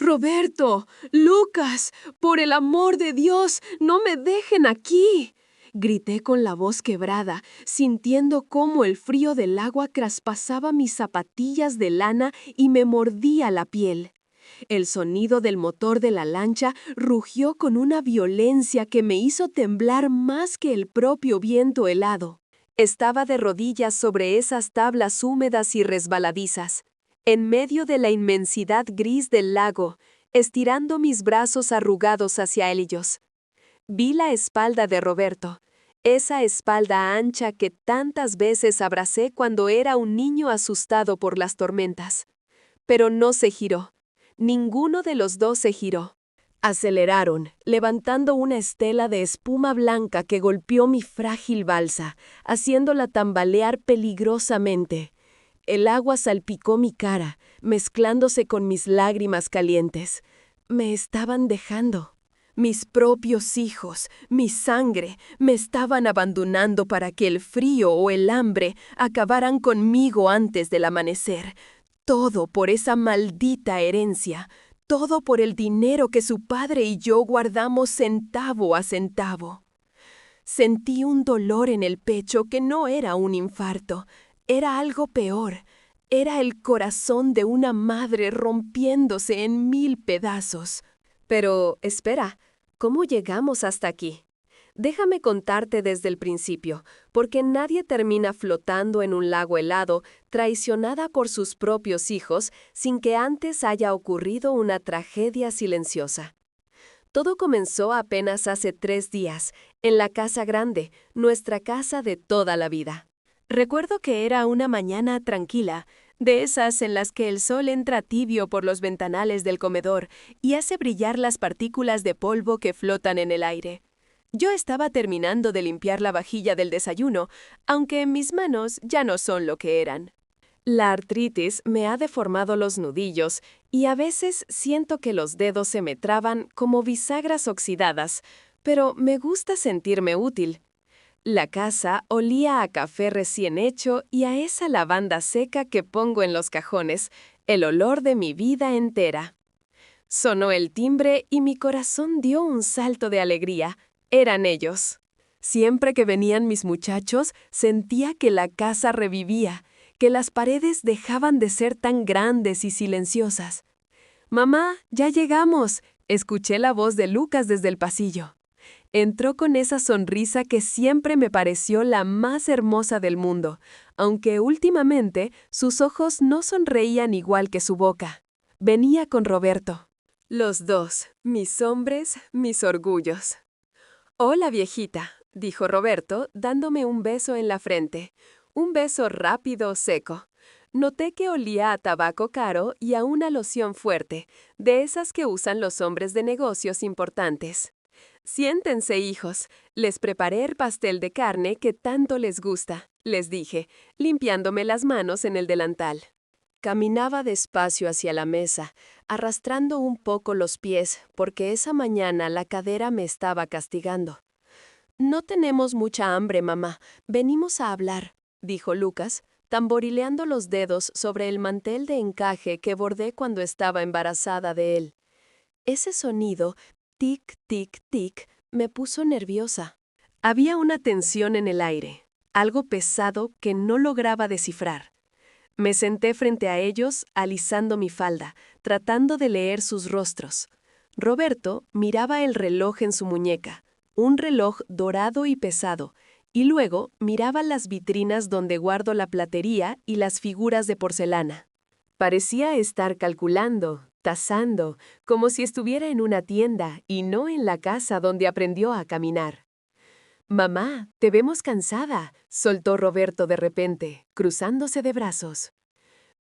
Roberto, Lucas, por el amor de Dios, no me dejen aquí. Grité con la voz quebrada, sintiendo cómo el frío del agua traspasaba mis zapatillas de lana y me mordía la piel. El sonido del motor de la lancha rugió con una violencia que me hizo temblar más que el propio viento helado. Estaba de rodillas sobre esas tablas húmedas y resbaladizas, en medio de la inmensidad gris del lago, estirando mis brazos arrugados hacia ellos. Vi la espalda de Roberto, esa espalda ancha que tantas veces abracé cuando era un niño asustado por las tormentas. Pero no se giró. Ninguno de los dos se giró. Aceleraron, levantando una estela de espuma blanca que golpeó mi frágil balsa, haciéndola tambalear peligrosamente. El agua salpicó mi cara, mezclándose con mis lágrimas calientes. Me estaban dejando. Mis propios hijos, mi sangre, me estaban abandonando para que el frío o el hambre acabaran conmigo antes del amanecer. Todo por esa maldita herencia, todo por el dinero que su padre y yo guardamos centavo a centavo. Sentí un dolor en el pecho que no era un infarto, era algo peor. Era el corazón de una madre rompiéndose en 1000 pedazos. Pero, espera, ¿cómo llegamos hasta aquí? Déjame contarte desde el principio, porque nadie termina flotando en un lago helado, traicionada por sus propios hijos, sin que antes haya ocurrido una tragedia silenciosa. Todo comenzó apenas hace 3 días, en la casa grande, nuestra casa de toda la vida. Recuerdo que era una mañana tranquila, de esas en las que el sol entra tibio por los ventanales del comedor y hace brillar las partículas de polvo que flotan en el aire. Yo estaba terminando de limpiar la vajilla del desayuno, aunque mis manos ya no son lo que eran. La artritis me ha deformado los nudillos y a veces siento que los dedos se me traban como bisagras oxidadas, pero me gusta sentirme útil. La casa olía a café recién hecho y a esa lavanda seca que pongo en los cajones, el olor de mi vida entera. Sonó el timbre y mi corazón dio un salto de alegría. Eran ellos. Siempre que venían mis muchachos, sentía que la casa revivía, que las paredes dejaban de ser tan grandes y silenciosas. «Mamá, ya llegamos», escuché la voz de Lucas desde el pasillo. Entró con esa sonrisa que siempre me pareció la más hermosa del mundo, aunque últimamente sus ojos no sonreían igual que su boca. Venía con Roberto. Los dos, mis hombres, mis orgullos. «Hola, viejita», dijo Roberto, dándome un beso en la frente. Un beso rápido, seco. Noté que olía a tabaco caro y a una loción fuerte, de esas que usan los hombres de negocios importantes. «Siéntense, hijos. Les preparé el pastel de carne que tanto les gusta», les dije, limpiándome las manos en el delantal. Caminaba despacio hacia la mesa, arrastrando un poco los pies, porque esa mañana la cadera me estaba castigando. «No tenemos mucha hambre, mamá. Venimos a hablar», dijo Lucas, tamborileando los dedos sobre el mantel de encaje que bordé cuando estaba embarazada de él. Ese sonido, tic, tic, tic, me puso nerviosa. Había una tensión en el aire, algo pesado que no lograba descifrar. Me senté frente a ellos, alisando mi falda, tratando de leer sus rostros. Roberto miraba el reloj en su muñeca, un reloj dorado y pesado, y luego miraba las vitrinas donde guardo la platería y las figuras de porcelana. Parecía estar calculando, tasando, como si estuviera en una tienda y no en la casa donde aprendió a caminar. «Mamá, te vemos cansada», soltó Roberto de repente, cruzándose de brazos.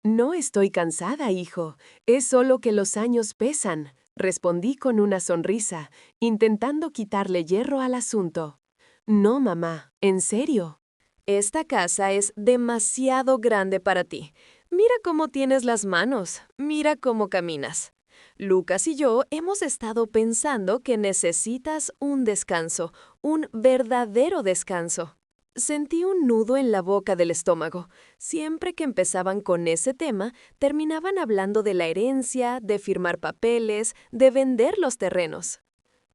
«No estoy cansada, hijo. Es solo que los años pesan», respondí con una sonrisa, intentando quitarle hierro al asunto. «No, mamá, en serio. Esta casa es demasiado grande para ti. Mira cómo tienes las manos, mira cómo caminas. Lucas y yo hemos estado pensando que necesitas un descanso, un verdadero descanso». Sentí un nudo en la boca del estómago. Siempre que empezaban con ese tema, terminaban hablando de la herencia, de firmar papeles, de vender los terrenos.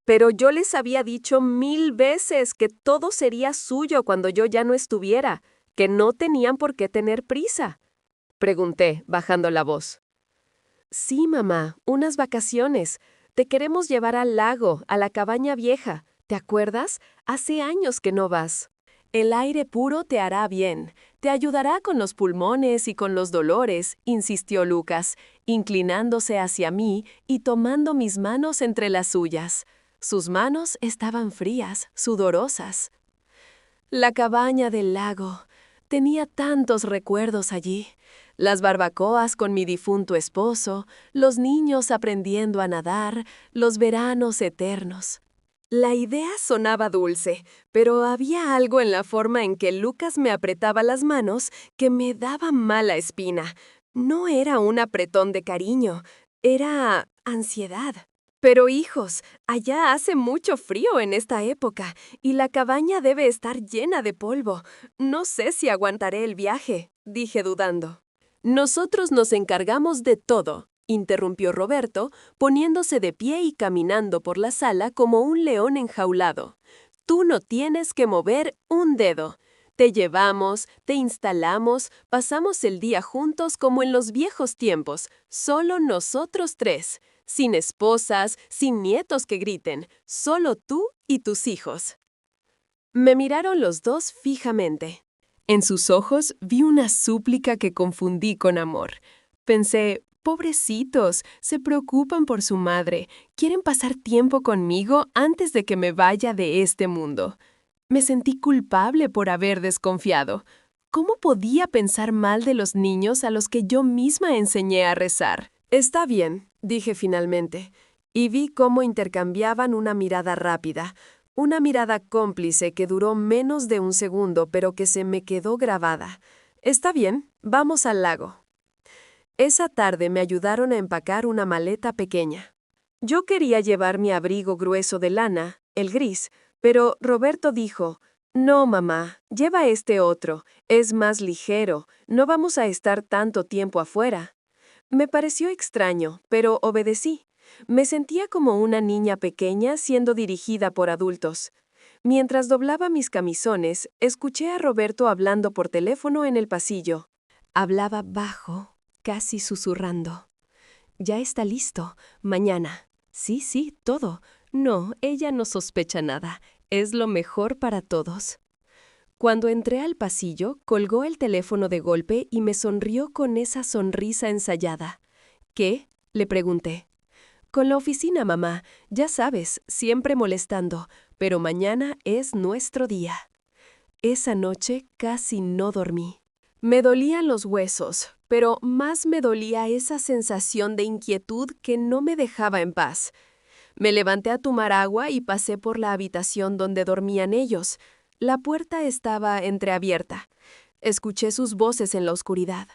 Pero yo les había dicho 1000 veces que todo sería suyo cuando yo ya no estuviera, que no tenían por qué tener prisa. Pregunté, bajando la voz. Sí, mamá, unas vacaciones. Te queremos llevar al lago, a la cabaña vieja. ¿Te acuerdas? Hace años que no vas. El aire puro te hará bien, te ayudará con los pulmones y con los dolores, insistió Lucas, inclinándose hacia mí y tomando mis manos entre las suyas. Sus manos estaban frías, sudorosas. La cabaña del lago. Tenía tantos recuerdos allí. Las barbacoas con mi difunto esposo, los niños aprendiendo a nadar, los veranos eternos. La idea sonaba dulce, pero había algo en la forma en que Lucas me apretaba las manos que me daba mala espina. No era un apretón de cariño, era ansiedad. Pero hijos, allá hace mucho frío en esta época y la cabaña debe estar llena de polvo. No sé si aguantaré el viaje, dije dudando. Nosotros nos encargamos de todo, interrumpió Roberto, poniéndose de pie y caminando por la sala como un león enjaulado. Tú no tienes que mover un dedo. Te llevamos, te instalamos, pasamos el día juntos como en los viejos tiempos, solo nosotros tres, sin esposas, sin nietos que griten, solo tú y tus hijos. Me miraron los dos fijamente. En sus ojos vi una súplica que confundí con amor. Pensé, pobrecitos, se preocupan por su madre, quieren pasar tiempo conmigo antes de que me vaya de este mundo. Me sentí culpable por haber desconfiado. ¿Cómo podía pensar mal de los niños a los que yo misma enseñé a rezar? Está bien, dije finalmente, y vi cómo intercambiaban una mirada rápida. Una mirada cómplice que duró menos de un segundo, pero que se me quedó grabada. Está bien, vamos al lago. Esa tarde me ayudaron a empacar una maleta pequeña. Yo quería llevar mi abrigo grueso de lana, el gris, pero Roberto dijo, «No, mamá, lleva este otro, es más ligero, no vamos a estar tanto tiempo afuera». Me pareció extraño, pero obedecí. Me sentía como una niña pequeña siendo dirigida por adultos. Mientras doblaba mis camisones, escuché a Roberto hablando por teléfono en el pasillo. Hablaba bajo, casi susurrando. «Ya está listo. Mañana». Sí, todo. No, ella no sospecha nada. Es lo mejor para todos. Cuando entré al pasillo, colgó el teléfono de golpe y me sonrió con esa sonrisa ensayada. ¿Qué? Le pregunté. Con la oficina, mamá. Ya sabes, siempre molestando, pero mañana es nuestro día. Esa noche casi no dormí. Me dolían los huesos, pero más me dolía esa sensación de inquietud que no me dejaba en paz. Me levanté a tomar agua y pasé por la habitación donde dormían ellos. La puerta estaba entreabierta. Escuché sus voces en la oscuridad.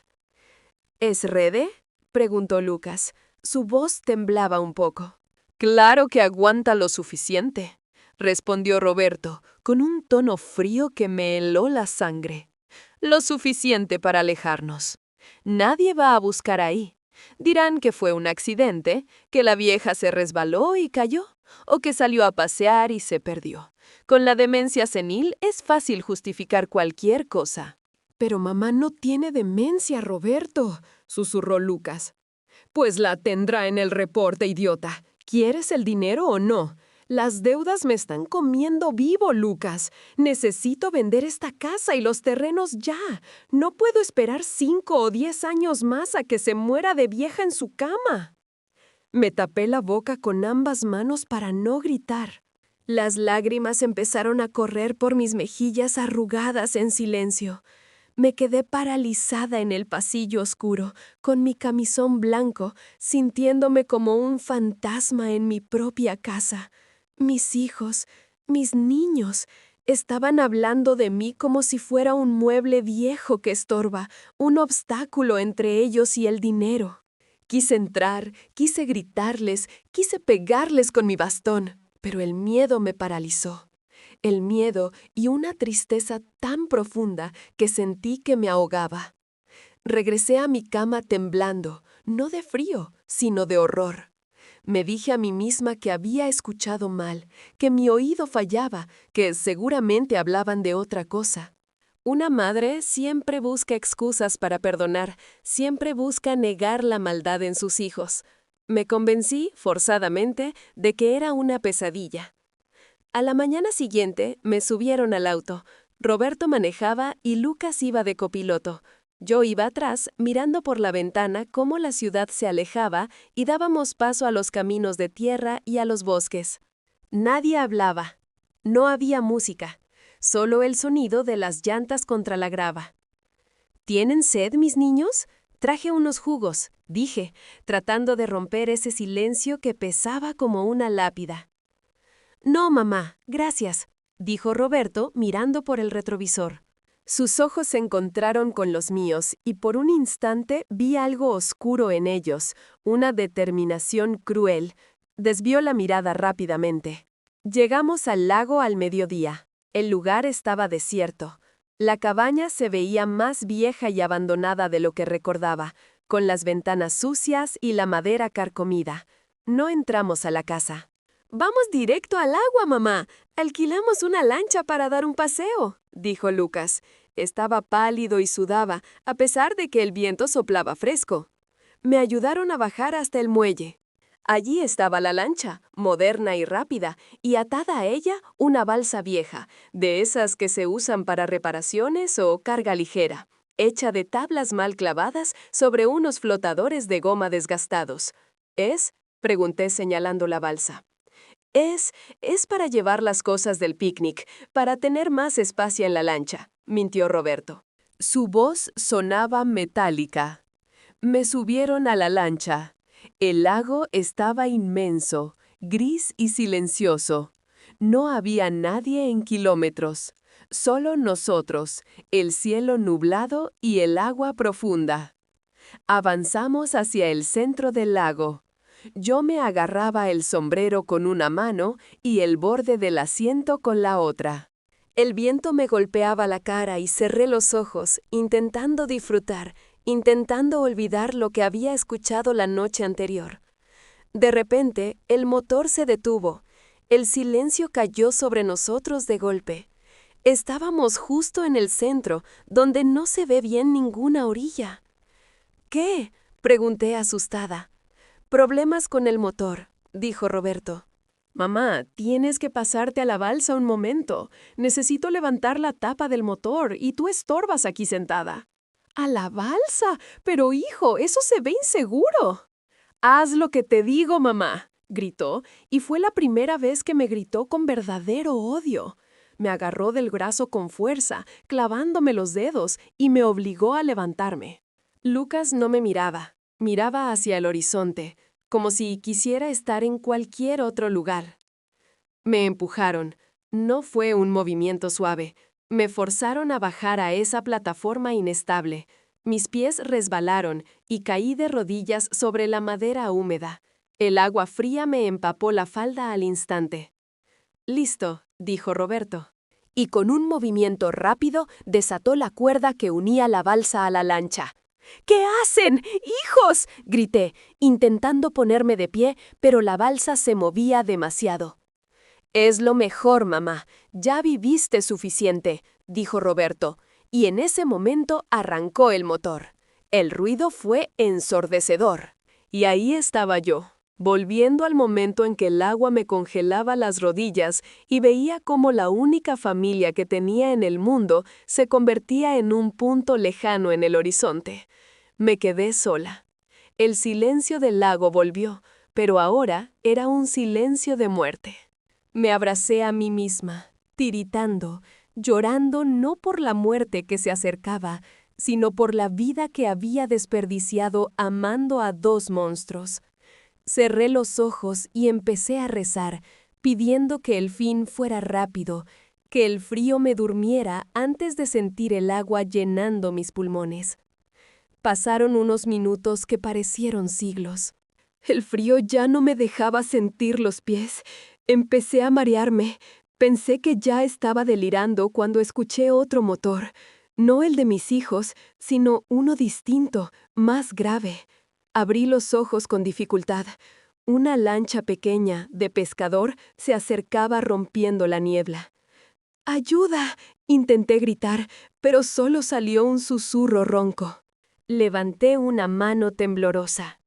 ¿Es Rede?, preguntó Lucas. Su voz temblaba un poco. «Claro que aguanta lo suficiente», respondió Roberto, con un tono frío que me heló la sangre. «Lo suficiente para alejarnos. Nadie va a buscar ahí. Dirán que fue un accidente, que la vieja se resbaló y cayó, o que salió a pasear y se perdió. Con la demencia senil es fácil justificar cualquier cosa». «Pero mamá no tiene demencia, Roberto», susurró Lucas. «Pues la tendrá en el reporte, idiota. ¿Quieres el dinero o no? Las deudas me están comiendo vivo, Lucas. Necesito vender esta casa y los terrenos ya. No puedo esperar 5 o 10 años más a que se muera de vieja en su cama». Me tapé la boca con ambas manos para no gritar. Las lágrimas empezaron a correr por mis mejillas arrugadas en silencio. Me quedé paralizada en el pasillo oscuro, con mi camisón blanco, sintiéndome como un fantasma en mi propia casa. Mis hijos, mis niños, estaban hablando de mí como si fuera un mueble viejo que estorba, un obstáculo entre ellos y el dinero. Quise entrar, quise gritarles, quise pegarles con mi bastón, pero el miedo me paralizó. el miedo y una tristeza tan profunda que sentí que me ahogaba. Regresé a mi cama temblando, no de frío, sino de horror. Me dije a mí misma que había escuchado mal, que mi oído fallaba, que seguramente hablaban de otra cosa. Una madre siempre busca excusas para perdonar, siempre busca negar la maldad en sus hijos. Me convencí, forzadamente, de que era una pesadilla. A la mañana siguiente me subieron al auto. Roberto manejaba y Lucas iba de copiloto. Yo iba atrás, mirando por la ventana cómo la ciudad se alejaba y dábamos paso a los caminos de tierra y a los bosques. Nadie hablaba. No había música. Solo el sonido de las llantas contra la grava. ¿Tienen sed, mis niños? Traje unos jugos, dije, tratando de romper ese silencio que pesaba como una lápida. No, mamá, gracias, dijo Roberto mirando por el retrovisor. Sus ojos se encontraron con los míos y por un instante vi algo oscuro en ellos, una determinación cruel. Desvió la mirada rápidamente. Llegamos al lago al mediodía. El lugar estaba desierto. La cabaña se veía más vieja y abandonada de lo que recordaba, con las ventanas sucias y la madera carcomida. No entramos a la casa. «Vamos directo al agua, mamá. Alquilamos una lancha para dar un paseo», dijo Lucas. Estaba pálido y sudaba, a pesar de que el viento soplaba fresco. Me ayudaron a bajar hasta el muelle. Allí estaba la lancha, moderna y rápida, y atada a ella una balsa vieja, de esas que se usan para reparaciones o carga ligera, hecha de tablas mal clavadas sobre unos flotadores de goma desgastados. ¿Es?, pregunté señalando la balsa. Es para llevar las cosas del picnic, para tener más espacio en la lancha, mintió Roberto. Su voz sonaba metálica. Me subieron a la lancha. El lago estaba inmenso, gris y silencioso. No había nadie en kilómetros, solo nosotros, el cielo nublado y el agua profunda. Avanzamos hacia el centro del lago. Yo me agarraba el sombrero con una mano y el borde del asiento con la otra. El viento me golpeaba la cara y cerré los ojos, intentando disfrutar, intentando olvidar lo que había escuchado la noche anterior. De repente, el motor se detuvo. El silencio cayó sobre nosotros de golpe. Estábamos justo en el centro, donde no se ve bien ninguna orilla. ¿Qué?, pregunté asustada. Problemas con el motor, dijo Roberto. Mamá, tienes que pasarte a la balsa un momento. Necesito levantar la tapa del motor y tú estorbas aquí sentada. ¿A la balsa? Pero hijo, eso se ve inseguro. Haz lo que te digo, mamá, gritó, y fue la primera vez que me gritó con verdadero odio. Me agarró del brazo con fuerza, clavándome los dedos, y me obligó a levantarme. Lucas no me miraba. Miraba hacia el horizonte, como si quisiera estar en cualquier otro lugar. Me empujaron. No fue un movimiento suave. Me forzaron a bajar a esa plataforma inestable. Mis pies resbalaron y caí de rodillas sobre la madera húmeda. El agua fría me empapó la falda al instante. «Listo», dijo Roberto. Y con un movimiento rápido desató la cuerda que unía la balsa a la lancha. ¿Qué hacen, hijos?, grité, intentando ponerme de pie, pero la balsa se movía demasiado. Es lo mejor, mamá. Ya viviste suficiente, dijo Roberto, y en ese momento arrancó el motor. El ruido fue ensordecedor. Y ahí estaba yo, volviendo al momento en que el agua me congelaba las rodillas y veía cómo la única familia que tenía en el mundo se convertía en un punto lejano en el horizonte. Me quedé sola. El silencio del lago volvió, pero ahora era un silencio de muerte. Me abracé a mí misma, tiritando, llorando no por la muerte que se acercaba, sino por la vida que había desperdiciado amando a dos monstruos. Cerré los ojos y empecé a rezar, pidiendo que el fin fuera rápido, que el frío me durmiera antes de sentir el agua llenando mis pulmones. Pasaron unos minutos que parecieron siglos. El frío ya no me dejaba sentir los pies. Empecé a marearme. Pensé que ya estaba delirando cuando escuché otro motor, no el de mis hijos, sino uno distinto, más grave. Abrí los ojos con dificultad. Una lancha pequeña, de pescador, se acercaba rompiendo la niebla. ¡Ayuda! Intenté gritar, pero solo salió un susurro ronco. Levanté una mano temblorosa.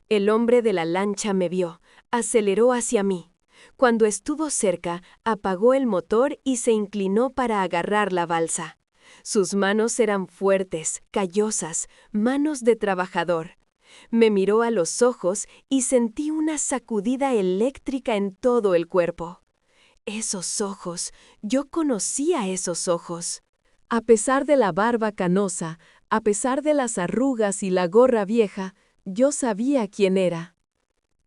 El hombre de la lancha me vio, aceleró hacia mí. Cuando estuvo cerca, apagó el motor y se inclinó para agarrar la balsa. Sus manos eran fuertes, callosas, manos de trabajador. Me miró a los ojos y sentí una sacudida eléctrica en todo el cuerpo. Esos ojos, yo conocía esos ojos. A pesar de la barba canosa, a pesar de las arrugas y la gorra vieja, yo sabía quién era.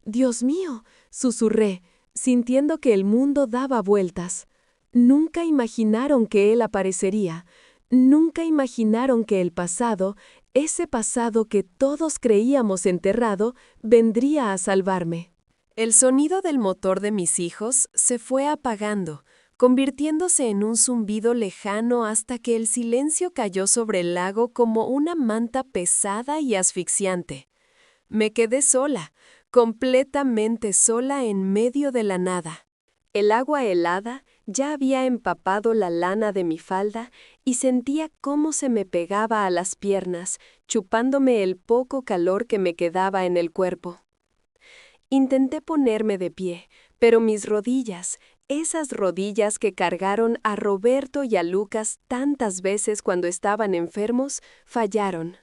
«Dios mío», susurré, sintiendo que el mundo daba vueltas. Nunca imaginaron que él aparecería. Nunca imaginaron que el pasado, ese pasado que todos creíamos enterrado, vendría a salvarme. El sonido del motor de mis hijos se fue apagando, convirtiéndose en un zumbido lejano hasta que el silencio cayó sobre el lago como una manta pesada y asfixiante. Me quedé sola, completamente sola en medio de la nada. El agua helada ya había empapado la lana de mi falda y sentía cómo se me pegaba a las piernas, chupándome el poco calor que me quedaba en el cuerpo. Intenté ponerme de pie, pero mis rodillas, esas rodillas que cargaron a Roberto y a Lucas tantas veces cuando estaban enfermos, fallaron.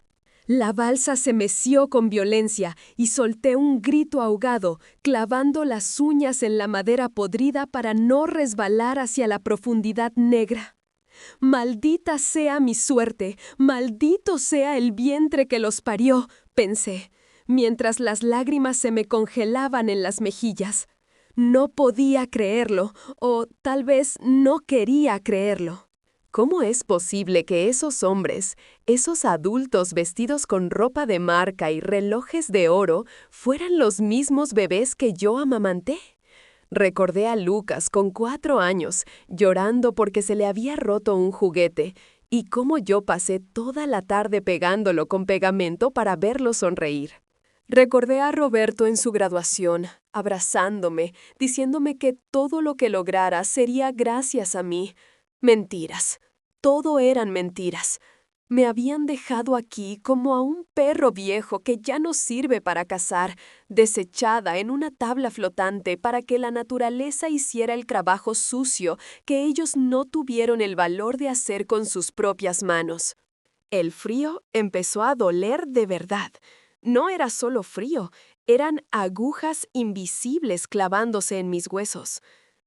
La balsa se meció con violencia y solté un grito ahogado, clavando las uñas en la madera podrida para no resbalar hacia la profundidad negra. «Maldita sea mi suerte, maldito sea el vientre que los parió», pensé, mientras las lágrimas se me congelaban en las mejillas. No podía creerlo, o tal vez no quería creerlo. ¿Cómo es posible que esos hombres, esos adultos vestidos con ropa de marca y relojes de oro, fueran los mismos bebés que yo amamanté? Recordé a Lucas con 4 años, llorando porque se le había roto un juguete, y cómo yo pasé toda la tarde pegándolo con pegamento para verlo sonreír. Recordé a Roberto en su graduación, abrazándome, diciéndome que todo lo que lograra sería gracias a mí. Mentiras. Todo eran mentiras. Me habían dejado aquí como a un perro viejo que ya no sirve para cazar, desechada en una tabla flotante para que la naturaleza hiciera el trabajo sucio que ellos no tuvieron el valor de hacer con sus propias manos. El frío empezó a doler de verdad. No era solo frío, eran agujas invisibles clavándose en mis huesos.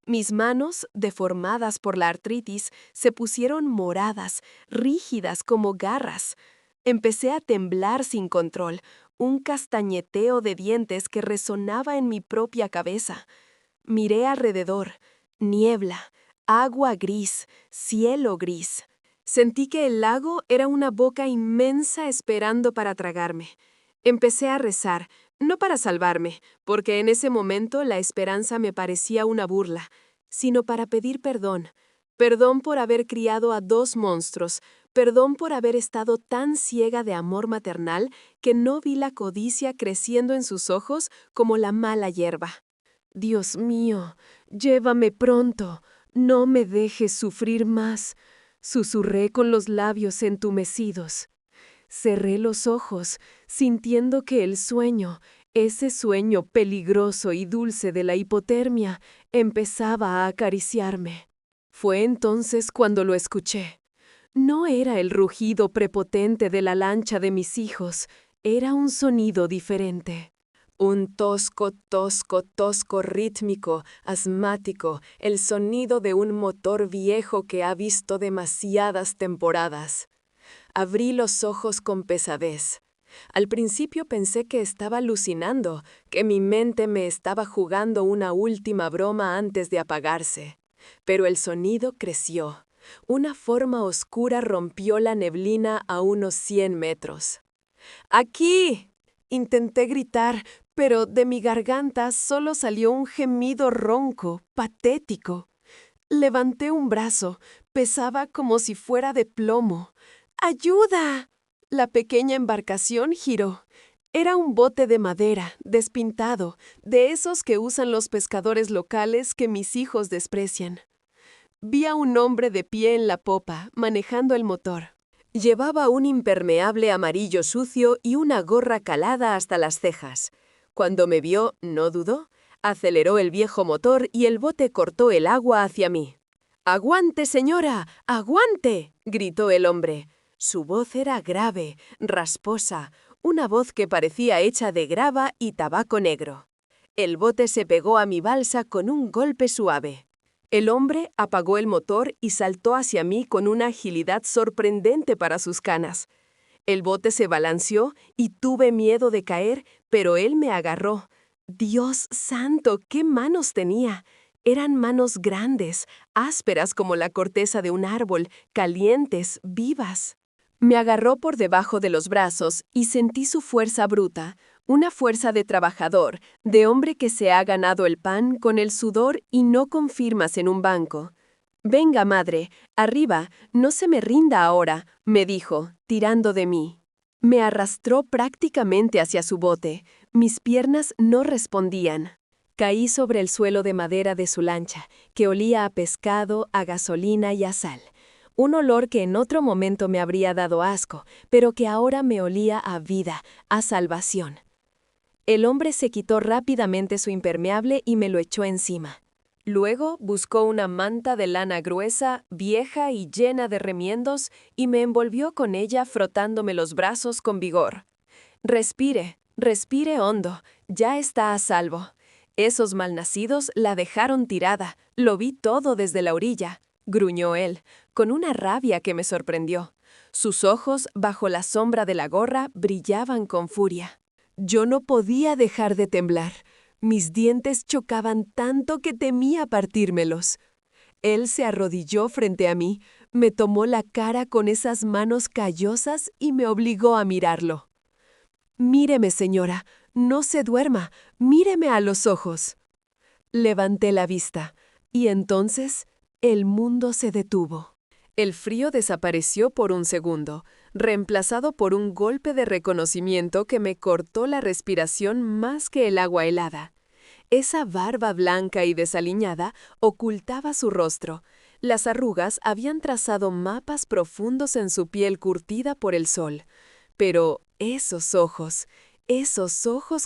Mis manos, deformadas por la artritis, se pusieron moradas, rígidas como garras. Empecé a temblar sin control, un castañeteo de dientes que resonaba en mi propia cabeza. Miré alrededor, niebla, agua gris, cielo gris. Sentí que el lago era una boca inmensa esperando para tragarme. Empecé a rezar, no para salvarme, porque en ese momento la esperanza me parecía una burla, sino para pedir perdón. Perdón por haber criado a 2 monstruos, perdón por haber estado tan ciega de amor maternal que no vi la codicia creciendo en sus ojos como la mala hierba. «Dios mío, llévame pronto, no me dejes sufrir más», susurré con los labios entumecidos. Cerré los ojos, sintiendo que el sueño, ese sueño peligroso y dulce de la hipotermia, empezaba a acariciarme. Fue entonces cuando lo escuché. No era el rugido prepotente de la lancha de mis hijos, era un sonido diferente. Un tosco, tosco, tosco rítmico, asmático, el sonido de un motor viejo que ha visto demasiadas temporadas. Abrí los ojos con pesadez. Al principio pensé que estaba alucinando, que mi mente me estaba jugando una última broma antes de apagarse. Pero el sonido creció. Una forma oscura rompió la neblina a unos 100 metros. ¡Aquí!, intenté gritar, pero de mi garganta solo salió un gemido ronco, patético. Levanté un brazo. Pesaba como si fuera de plomo. ¡Ayuda! La pequeña embarcación giró. Era un bote de madera, despintado, de esos que usan los pescadores locales que mis hijos desprecian. Vi a un hombre de pie en la popa, manejando el motor. Llevaba un impermeable amarillo sucio y una gorra calada hasta las cejas. Cuando me vio, no dudó. Aceleró el viejo motor y el bote cortó el agua hacia mí. «¡Aguante, señora! ¡Aguante!», gritó el hombre. Su voz era grave, rasposa, una voz que parecía hecha de grava y tabaco negro. El bote se pegó a mi balsa con un golpe suave. El hombre apagó el motor y saltó hacia mí con una agilidad sorprendente para sus canas. El bote se balanceó y tuve miedo de caer, pero él me agarró. ¡Dios santo! ¡Qué manos tenía! Eran manos grandes, ásperas como la corteza de un árbol, calientes, vivas. Me agarró por debajo de los brazos y sentí su fuerza bruta, una fuerza de trabajador, de hombre que se ha ganado el pan con el sudor y no con firmas en un banco. «Venga, madre, arriba, no se me rinda ahora», me dijo, tirando de mí. Me arrastró prácticamente hacia su bote. Mis piernas no respondían. Caí sobre el suelo de madera de su lancha, que olía a pescado, a gasolina y a sal. Un olor que en otro momento me habría dado asco, pero que ahora me olía a vida, a salvación. El hombre se quitó rápidamente su impermeable y me lo echó encima. Luego buscó una manta de lana gruesa, vieja y llena de remiendos, y me envolvió con ella frotándome los brazos con vigor. «Respire, respire hondo, ya está a salvo». Esos malnacidos la dejaron tirada, lo vi todo desde la orilla, gruñó él, con una rabia que me sorprendió. Sus ojos, bajo la sombra de la gorra, brillaban con furia. Yo no podía dejar de temblar. Mis dientes chocaban tanto que temía partírmelos. Él se arrodilló frente a mí, me tomó la cara con esas manos callosas y me obligó a mirarlo. «Míreme, señora, no se duerma, míreme a los ojos». Levanté la vista, y entonces el mundo se detuvo. El frío desapareció por un segundo, reemplazado por un golpe de reconocimiento que me cortó la respiración más que el agua helada. Esa barba blanca y desaliñada ocultaba su rostro. Las arrugas habían trazado mapas profundos en su piel curtida por el sol. Pero esos ojos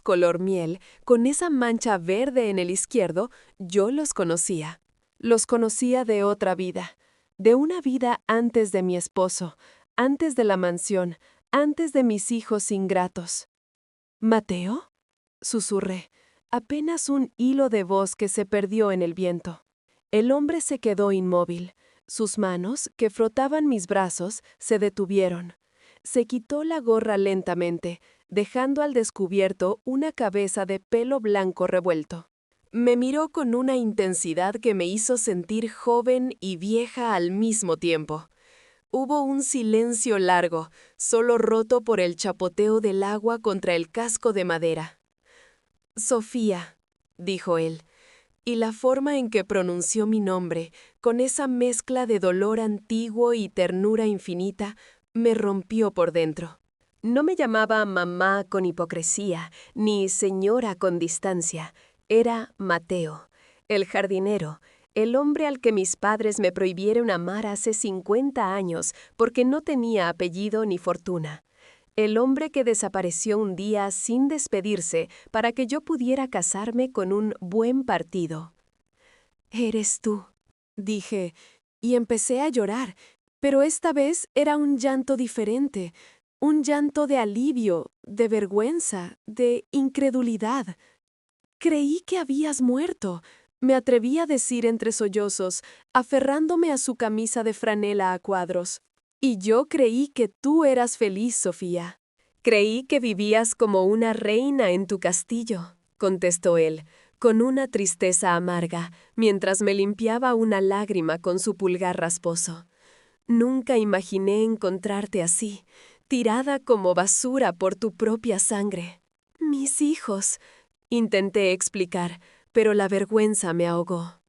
color miel, con esa mancha verde en el izquierdo, yo los conocía. Los conocía de otra vida, de una vida antes de mi esposo, antes de la mansión, antes de mis hijos ingratos. «¿Mateo?», susurré, apenas un hilo de voz que se perdió en el viento. El hombre se quedó inmóvil. Sus manos, que frotaban mis brazos, se detuvieron. Se quitó la gorra lentamente, dejando al descubierto una cabeza de pelo blanco revuelto. Me miró con una intensidad que me hizo sentir joven y vieja al mismo tiempo. Hubo un silencio largo, solo roto por el chapoteo del agua contra el casco de madera. «Sofía», dijo él, y la forma en que pronunció mi nombre, con esa mezcla de dolor antiguo y ternura infinita, me rompió por dentro. No me llamaba mamá con hipocresía, ni señora con distancia. Era Mateo, el jardinero, el hombre al que mis padres me prohibieron amar hace 50 años porque no tenía apellido ni fortuna. El hombre que desapareció un día sin despedirse para que yo pudiera casarme con un buen partido. «Eres tú», dije, y empecé a llorar, pero esta vez era un llanto diferente, un llanto de alivio, de vergüenza, de incredulidad. «Creí que habías muerto», me atreví a decir entre sollozos, aferrándome a su camisa de franela a cuadros. «Y yo creí que tú eras feliz, Sofía». «Creí que vivías como una reina en tu castillo», contestó él, con una tristeza amarga, mientras me limpiaba una lágrima con su pulgar rasposo. «Nunca imaginé encontrarte así, tirada como basura por tu propia sangre». «Mis hijos», intenté explicar, pero la vergüenza me ahogó.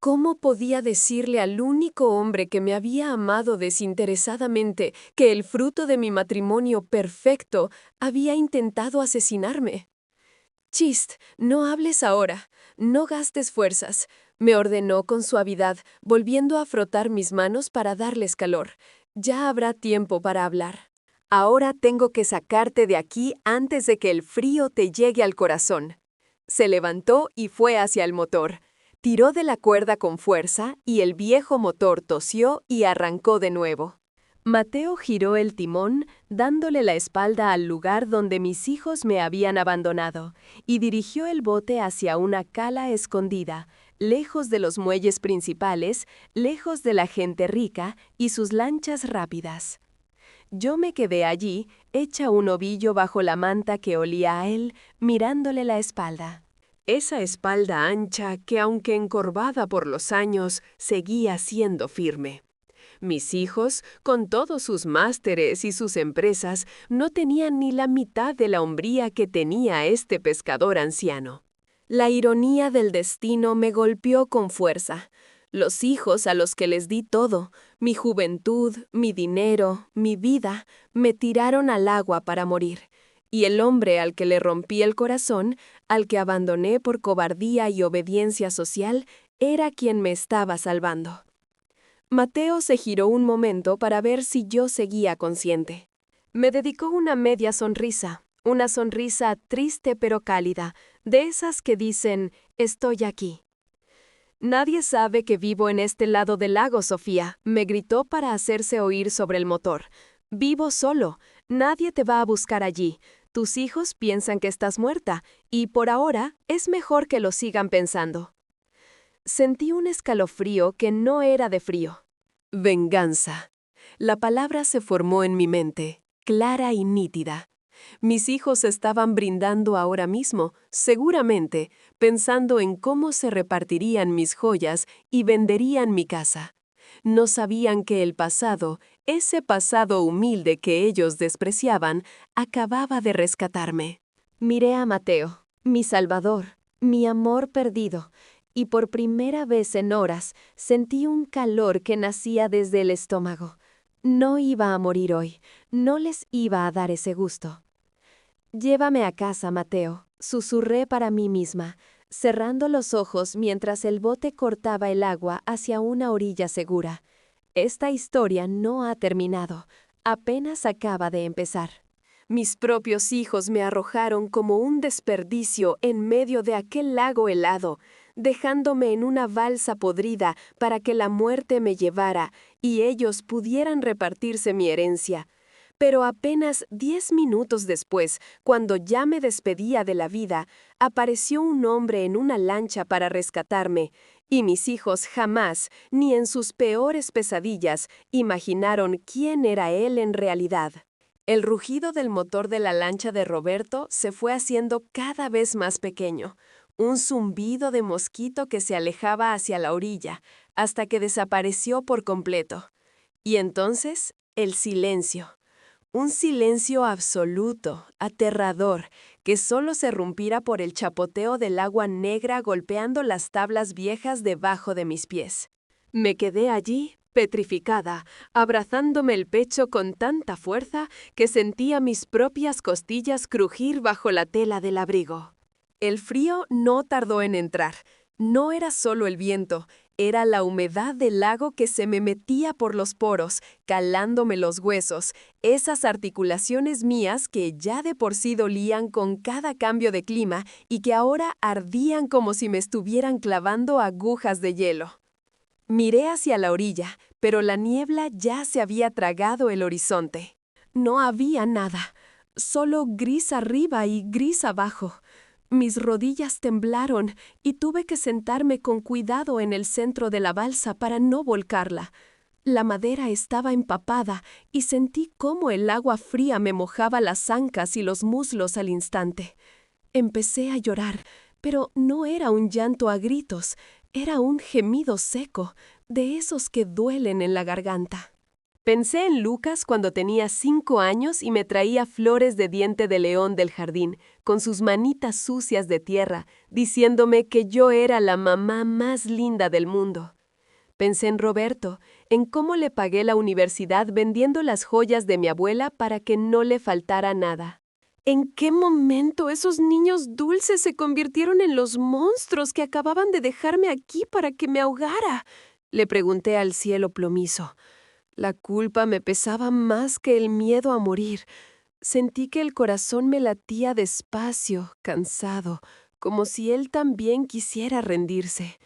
¿Cómo podía decirle al único hombre que me había amado desinteresadamente que el fruto de mi matrimonio perfecto había intentado asesinarme? Chist, no hables ahora, no gastes fuerzas, me ordenó con suavidad, volviendo a frotar mis manos para darles calor. Ya habrá tiempo para hablar. Ahora tengo que sacarte de aquí antes de que el frío te llegue al corazón. Se levantó y fue hacia el motor. Tiró de la cuerda con fuerza y el viejo motor tosió y arrancó de nuevo. Mateo giró el timón, dándole la espalda al lugar donde mis hijos me habían abandonado, y dirigió el bote hacia una cala escondida, lejos de los muelles principales, lejos de la gente rica y sus lanchas rápidas. Yo me quedé allí, hecha un ovillo bajo la manta que olía a él, mirándole la espalda. Esa espalda ancha que, aunque encorvada por los años, seguía siendo firme. Mis hijos, con todos sus másteres y sus empresas, no tenían ni la mitad de la hombría que tenía este pescador anciano. La ironía del destino me golpeó con fuerza. Los hijos a los que les di todo, mi juventud, mi dinero, mi vida, me tiraron al agua para morir. Y el hombre al que le rompí el corazón, al que abandoné por cobardía y obediencia social, era quien me estaba salvando. Mateo se giró un momento para ver si yo seguía consciente. Me dedicó una media sonrisa, una sonrisa triste pero cálida, de esas que dicen, estoy aquí. Nadie sabe que vivo en este lado del lago, Sofía, me gritó para hacerse oír sobre el motor. Vivo solo, nadie te va a buscar allí. Tus hijos piensan que estás muerta, y por ahora es mejor que lo sigan pensando. Sentí un escalofrío que no era de frío. Venganza. La palabra se formó en mi mente, clara y nítida. Mis hijos estaban brindando ahora mismo, seguramente, pensando en cómo se repartirían mis joyas y venderían mi casa. No sabían que el pasado, ese pasado humilde que ellos despreciaban, acababa de rescatarme. Miré a Mateo, mi salvador, mi amor perdido, y por primera vez en horas sentí un calor que nacía desde el estómago. No iba a morir hoy, no les iba a dar ese gusto. Llévame a casa, Mateo, susurré para mí misma, cerrando los ojos mientras el bote cortaba el agua hacia una orilla segura. Esta historia no ha terminado, apenas acaba de empezar. Mis propios hijos me arrojaron como un desperdicio en medio de aquel lago helado, dejándome en una balsa podrida para que la muerte me llevara y ellos pudieran repartirse mi herencia. Pero apenas 10 minutos después, cuando ya me despedía de la vida, apareció un hombre en una lancha para rescatarme, y mis hijos jamás, ni en sus peores pesadillas, imaginaron quién era él en realidad. El rugido del motor de la lancha de Roberto se fue haciendo cada vez más pequeño, un zumbido de mosquito que se alejaba hacia la orilla, hasta que desapareció por completo. Y entonces, el silencio. Un silencio absoluto, aterrador, que solo se rompiera por el chapoteo del agua negra golpeando las tablas viejas debajo de mis pies. Me quedé allí, petrificada, abrazándome el pecho con tanta fuerza que sentía mis propias costillas crujir bajo la tela del abrigo. El frío no tardó en entrar. No era solo el viento, era la humedad del lago que se me metía por los poros, calándome los huesos, esas articulaciones mías que ya de por sí dolían con cada cambio de clima y que ahora ardían como si me estuvieran clavando agujas de hielo. Miré hacia la orilla, pero la niebla ya se había tragado el horizonte. No había nada, solo gris arriba y gris abajo. Mis rodillas temblaron y tuve que sentarme con cuidado en el centro de la balsa para no volcarla. La madera estaba empapada y sentí cómo el agua fría me mojaba las ancas y los muslos al instante. Empecé a llorar, pero no era un llanto a gritos, era un gemido seco, de esos que duelen en la garganta. Pensé en Lucas cuando tenía 5 años y me traía flores de diente de león del jardín, con sus manitas sucias de tierra, diciéndome que yo era la mamá más linda del mundo. Pensé en Roberto, en cómo le pagué la universidad vendiendo las joyas de mi abuela para que no le faltara nada. ¿En qué momento esos niños dulces se convirtieron en los monstruos que acababan de dejarme aquí para que me ahogara? Le pregunté al cielo plomizo. La culpa me pesaba más que el miedo a morir. Sentí que el corazón me latía despacio, cansado, como si él también quisiera rendirse.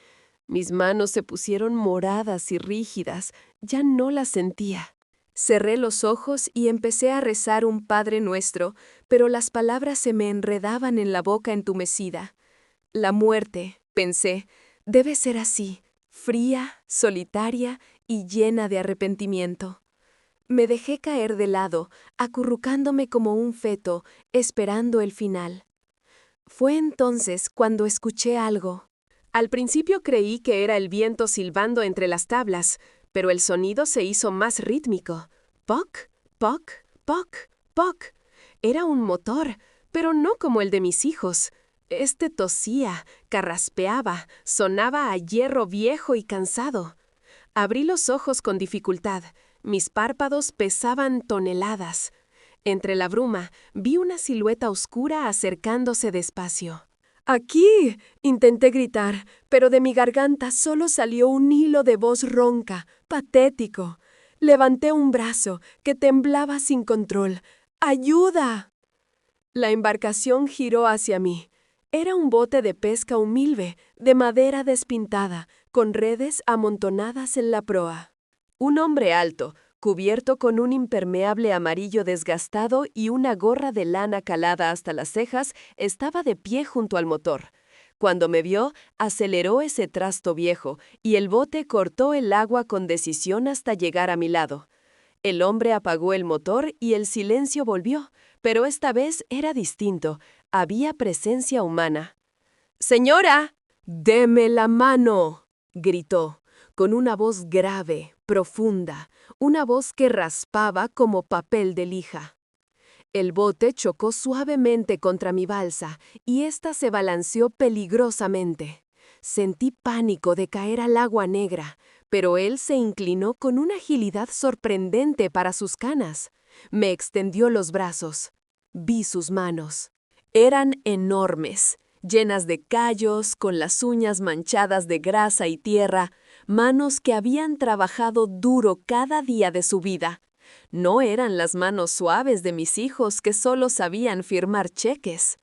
Mis manos se pusieron moradas y rígidas, ya no las sentía. Cerré los ojos y empecé a rezar un Padre Nuestro, pero las palabras se me enredaban en la boca entumecida. La muerte, pensé, debe ser así, fría, solitaria y llena de arrepentimiento. Me dejé caer de lado, acurrucándome como un feto, esperando el final. Fue entonces cuando escuché algo. Al principio creí que era el viento silbando entre las tablas, pero el sonido se hizo más rítmico. Poc, poc, poc, poc. Era un motor, pero no como el de mis hijos. Este tosía, carraspeaba, sonaba a hierro viejo y cansado. Abrí los ojos con dificultad. Mis párpados pesaban toneladas. Entre la bruma, vi una silueta oscura acercándose despacio. ¡Aquí! Intenté gritar, pero de mi garganta solo salió un hilo de voz ronca, patético. Levanté un brazo, que temblaba sin control. ¡Ayuda! La embarcación giró hacia mí. Era un bote de pesca humilde, de madera despintada, con redes amontonadas en la proa. Un hombre alto, cubierto con un impermeable amarillo desgastado y una gorra de lana calada hasta las cejas, estaba de pie junto al motor. Cuando me vio, aceleró ese trasto viejo, y el bote cortó el agua con decisión hasta llegar a mi lado. El hombre apagó el motor y el silencio volvió, pero esta vez era distinto. Había presencia humana. «¡Señora! ¡Deme la mano!», gritó, con una voz grave, profunda, una voz que raspaba como papel de lija. El bote chocó suavemente contra mi balsa y ésta se balanceó peligrosamente. Sentí pánico de caer al agua negra, pero él se inclinó con una agilidad sorprendente para sus canas. Me extendió los brazos. Vi sus manos. Eran enormes, llenas de callos, con las uñas manchadas de grasa y tierra, manos que habían trabajado duro cada día de su vida. No eran las manos suaves de mis hijos que solo sabían firmar cheques.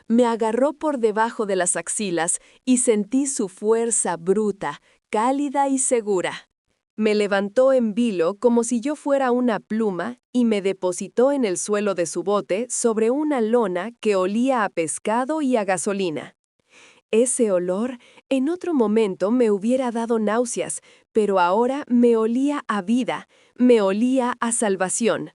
Me agarró por debajo de las axilas y sentí su fuerza bruta, cálida y segura. Me levantó en vilo como si yo fuera una pluma y me depositó en el suelo de su bote sobre una lona que olía a pescado y a gasolina. Ese olor en otro momento me hubiera dado náuseas, pero ahora me olía a vida, me olía a salvación.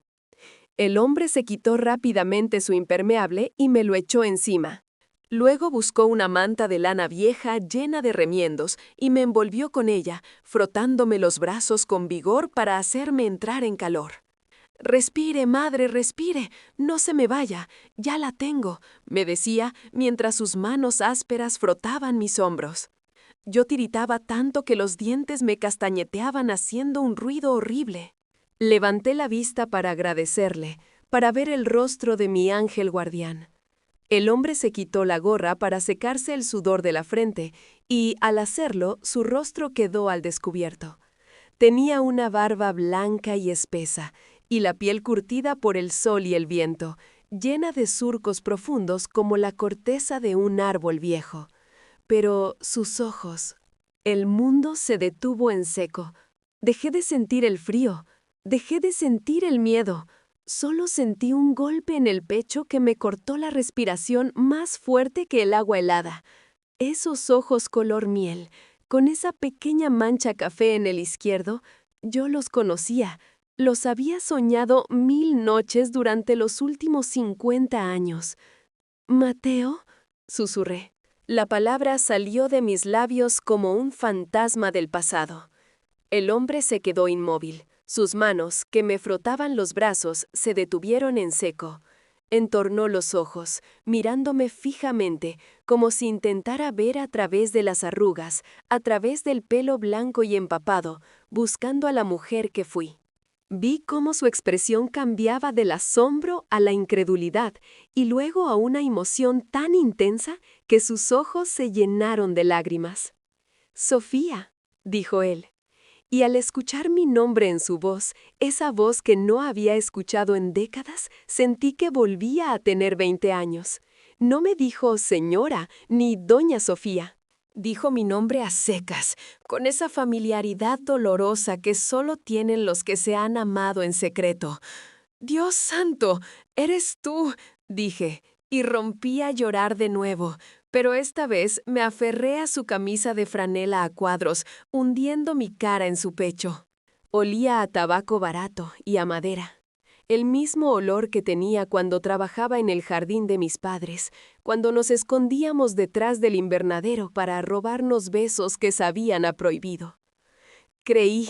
El hombre se quitó rápidamente su impermeable y me lo echó encima. Luego buscó una manta de lana vieja llena de remiendos y me envolvió con ella, frotándome los brazos con vigor para hacerme entrar en calor. «Respire, madre, respire, no se me vaya, ya la tengo», me decía mientras sus manos ásperas frotaban mis hombros. Yo tiritaba tanto que los dientes me castañeteaban haciendo un ruido horrible. Levanté la vista para agradecerle, para ver el rostro de mi ángel guardián. El hombre se quitó la gorra para secarse el sudor de la frente y, al hacerlo, su rostro quedó al descubierto. Tenía una barba blanca y espesa, y la piel curtida por el sol y el viento, llena de surcos profundos como la corteza de un árbol viejo. Pero sus ojos... El mundo se detuvo en seco. Dejé de sentir el frío, dejé de sentir el miedo. Solo sentí un golpe en el pecho que me cortó la respiración más fuerte que el agua helada. Esos ojos color miel, con esa pequeña mancha café en el izquierdo, yo los conocía. Los había soñado 1000 noches durante los últimos 50 años. «¿Mateo?», susurré. La palabra salió de mis labios como un fantasma del pasado. El hombre se quedó inmóvil. Sus manos, que me frotaban los brazos, se detuvieron en seco. Entornó los ojos, mirándome fijamente, como si intentara ver a través de las arrugas, a través del pelo blanco y empapado, buscando a la mujer que fui. Vi cómo su expresión cambiaba del asombro a la incredulidad y luego a una emoción tan intensa que sus ojos se llenaron de lágrimas. «Sofía», dijo él. Y al escuchar mi nombre en su voz, esa voz que no había escuchado en décadas, sentí que volvía a tener 20 años. No me dijo señora ni doña Sofía. Dijo mi nombre a secas, con esa familiaridad dolorosa que solo tienen los que se han amado en secreto. «Dios santo, eres tú», dije, y rompí a llorar de nuevo. Pero esta vez me aferré a su camisa de franela a cuadros, hundiendo mi cara en su pecho. Olía a tabaco barato y a madera. El mismo olor que tenía cuando trabajaba en el jardín de mis padres, cuando nos escondíamos detrás del invernadero para robarnos besos que sabían a prohibido. Creí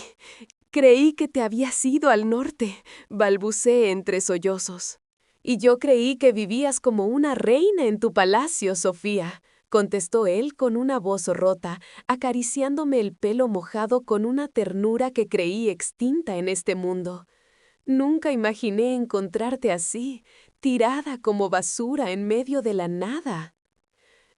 que te habías ido al norte, balbuceé entre sollozos. Y yo creí que vivías como una reina en tu palacio, Sofía, contestó él con una voz rota, acariciándome el pelo mojado con una ternura que creí extinta en este mundo. Nunca imaginé encontrarte así, tirada como basura en medio de la nada.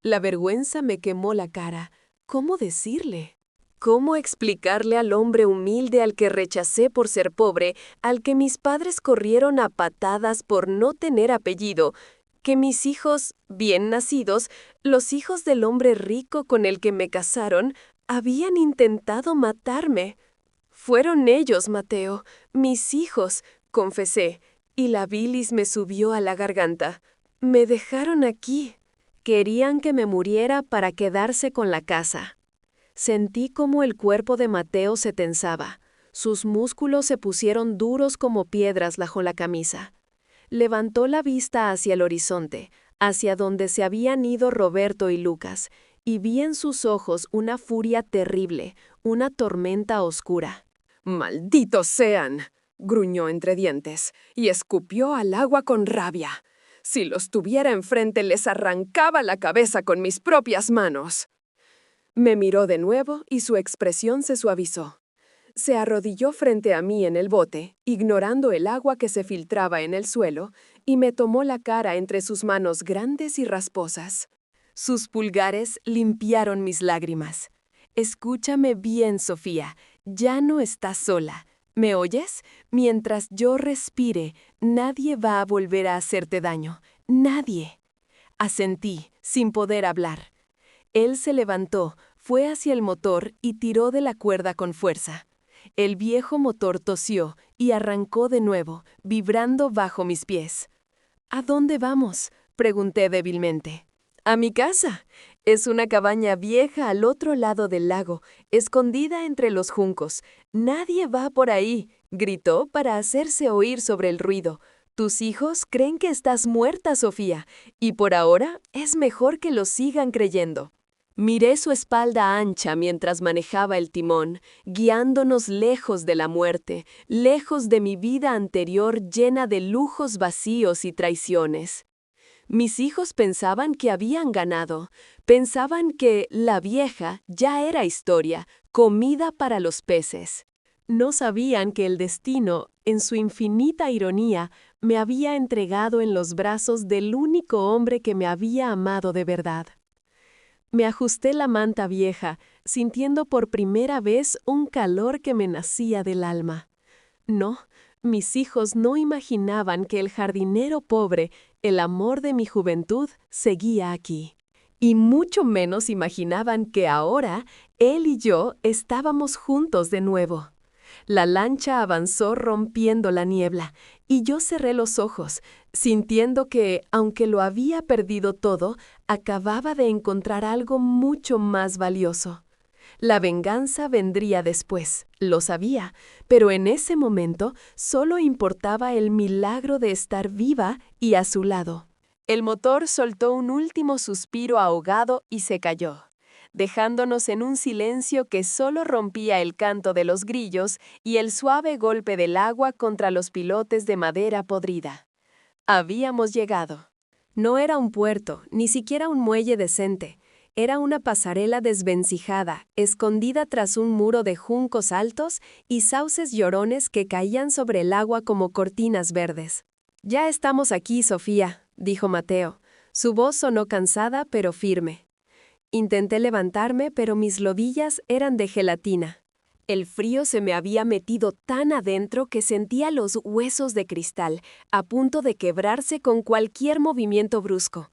La vergüenza me quemó la cara. ¿Cómo decirle? ¿Cómo explicarle al hombre humilde al que rechacé por ser pobre, al que mis padres corrieron a patadas por no tener apellido, que mis hijos, bien nacidos, los hijos del hombre rico con el que me casaron, habían intentado matarme? Fueron ellos, Mateo, mis hijos, confesé, y la bilis me subió a la garganta. Me dejaron aquí. Querían que me muriera para quedarse con la casa. Sentí como el cuerpo de Mateo se tensaba. Sus músculos se pusieron duros como piedras bajo la camisa. Levantó la vista hacia el horizonte, hacia donde se habían ido Roberto y Lucas, y vi en sus ojos una furia terrible, una tormenta oscura. «¡Malditos sean!», gruñó entre dientes, y escupió al agua con rabia. «Si los tuviera enfrente les arrancaba la cabeza con mis propias manos». Me miró de nuevo y su expresión se suavizó. Se arrodilló frente a mí en el bote, ignorando el agua que se filtraba en el suelo, y me tomó la cara entre sus manos grandes y rasposas. Sus pulgares limpiaron mis lágrimas. «Escúchame bien, Sofía, ya no estás sola. ¿Me oyes? Mientras yo respire, nadie va a volver a hacerte daño. Nadie». Asentí, sin poder hablar. Él se levantó, fue hacia el motor y tiró de la cuerda con fuerza. El viejo motor tosió y arrancó de nuevo, vibrando bajo mis pies. «¿A dónde vamos?», pregunté débilmente. «A mi casa. Es una cabaña vieja al otro lado del lago, escondida entre los juncos. Nadie va por ahí», gritó para hacerse oír sobre el ruido. «Tus hijos creen que estás muerta, Sofía, y por ahora es mejor que lo sigan creyendo». Miré su espalda ancha mientras manejaba el timón, guiándonos lejos de la muerte, lejos de mi vida anterior llena de lujos vacíos y traiciones. Mis hijos pensaban que habían ganado, pensaban que la vieja ya era historia, comida para los peces. No sabían que el destino, en su infinita ironía, me había entregado en los brazos del único hombre que me había amado de verdad. Me ajusté la manta vieja, sintiendo por primera vez un calor que me nacía del alma. No, mis hijos no imaginaban que el jardinero pobre, el amor de mi juventud, seguía aquí. Y mucho menos imaginaban que ahora él y yo estábamos juntos de nuevo. La lancha avanzó rompiendo la niebla, y yo cerré los ojos, sintiendo que, aunque lo había perdido todo, acababa de encontrar algo mucho más valioso. La venganza vendría después, lo sabía, pero en ese momento solo importaba el milagro de estar viva y a su lado. El motor soltó un último suspiro ahogado y se cayó. dejándonos en un silencio que solo rompía el canto de los grillos y el suave golpe del agua contra los pilotes de madera podrida. Habíamos llegado. No era un puerto, ni siquiera un muelle decente. Era una pasarela desvencijada, escondida tras un muro de juncos altos y sauces llorones que caían sobre el agua como cortinas verdes. «Ya estamos aquí, Sofía», dijo Mateo. Su voz sonó cansada pero firme. Intenté levantarme, pero mis rodillas eran de gelatina. El frío se me había metido tan adentro que sentía los huesos de cristal, a punto de quebrarse con cualquier movimiento brusco.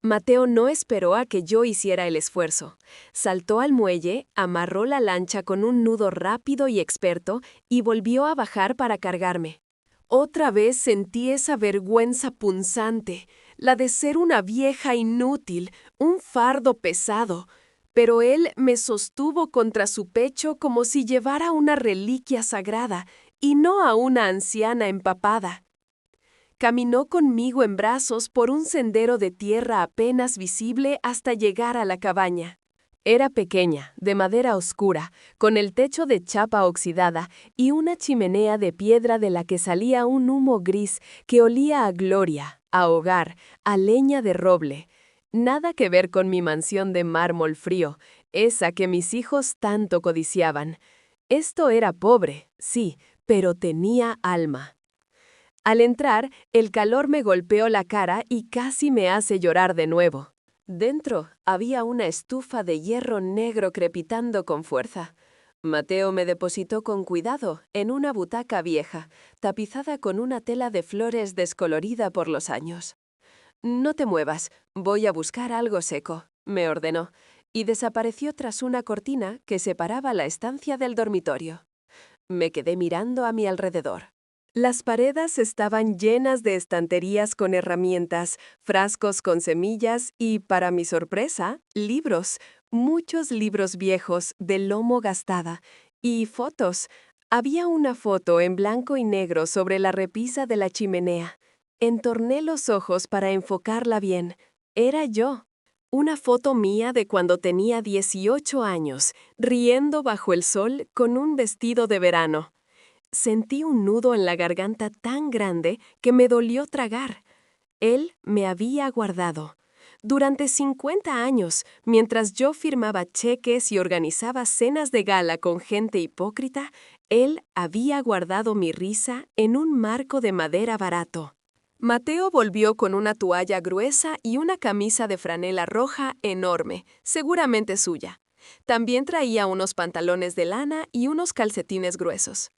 Mateo no esperó a que yo hiciera el esfuerzo. Saltó al muelle, amarró la lancha con un nudo rápido y experto y volvió a bajar para cargarme. Otra vez sentí esa vergüenza punzante, la de ser una vieja inútil, un fardo pesado. Pero él me sostuvo contra su pecho como si llevara una reliquia sagrada y no a una anciana empapada. Caminó conmigo en brazos por un sendero de tierra apenas visible hasta llegar a la cabaña. Era pequeña, de madera oscura, con el techo de chapa oxidada y una chimenea de piedra de la que salía un humo gris que olía a gloria, a hogar, a leña de roble. Nada que ver con mi mansión de mármol frío, esa que mis hijos tanto codiciaban. Esto era pobre, sí, pero tenía alma. Al entrar, el calor me golpeó la cara y casi me hace llorar de nuevo. Dentro había una estufa de hierro negro crepitando con fuerza. Mateo me depositó con cuidado en una butaca vieja, tapizada con una tela de flores descolorida por los años. «No te muevas, voy a buscar algo seco», me ordenó, y desapareció tras una cortina que separaba la estancia del dormitorio. Me quedé mirando a mi alrededor. Las paredes estaban llenas de estanterías con herramientas, frascos con semillas y, para mi sorpresa, libros, muchos libros viejos, de lomo gastada, y fotos. Había una foto en blanco y negro sobre la repisa de la chimenea. Entorné los ojos para enfocarla bien. Era yo. Una foto mía de cuando tenía 18 años, riendo bajo el sol con un vestido de verano. Sentí un nudo en la garganta tan grande que me dolió tragar. Él me había guardado. Durante 50 años, mientras yo firmaba cheques y organizaba cenas de gala con gente hipócrita, él había guardado mi risa en un marco de madera barato. Mateo volvió con una toalla gruesa y una camisa de franela roja enorme, seguramente suya. También traía unos pantalones de lana y unos calcetines gruesos.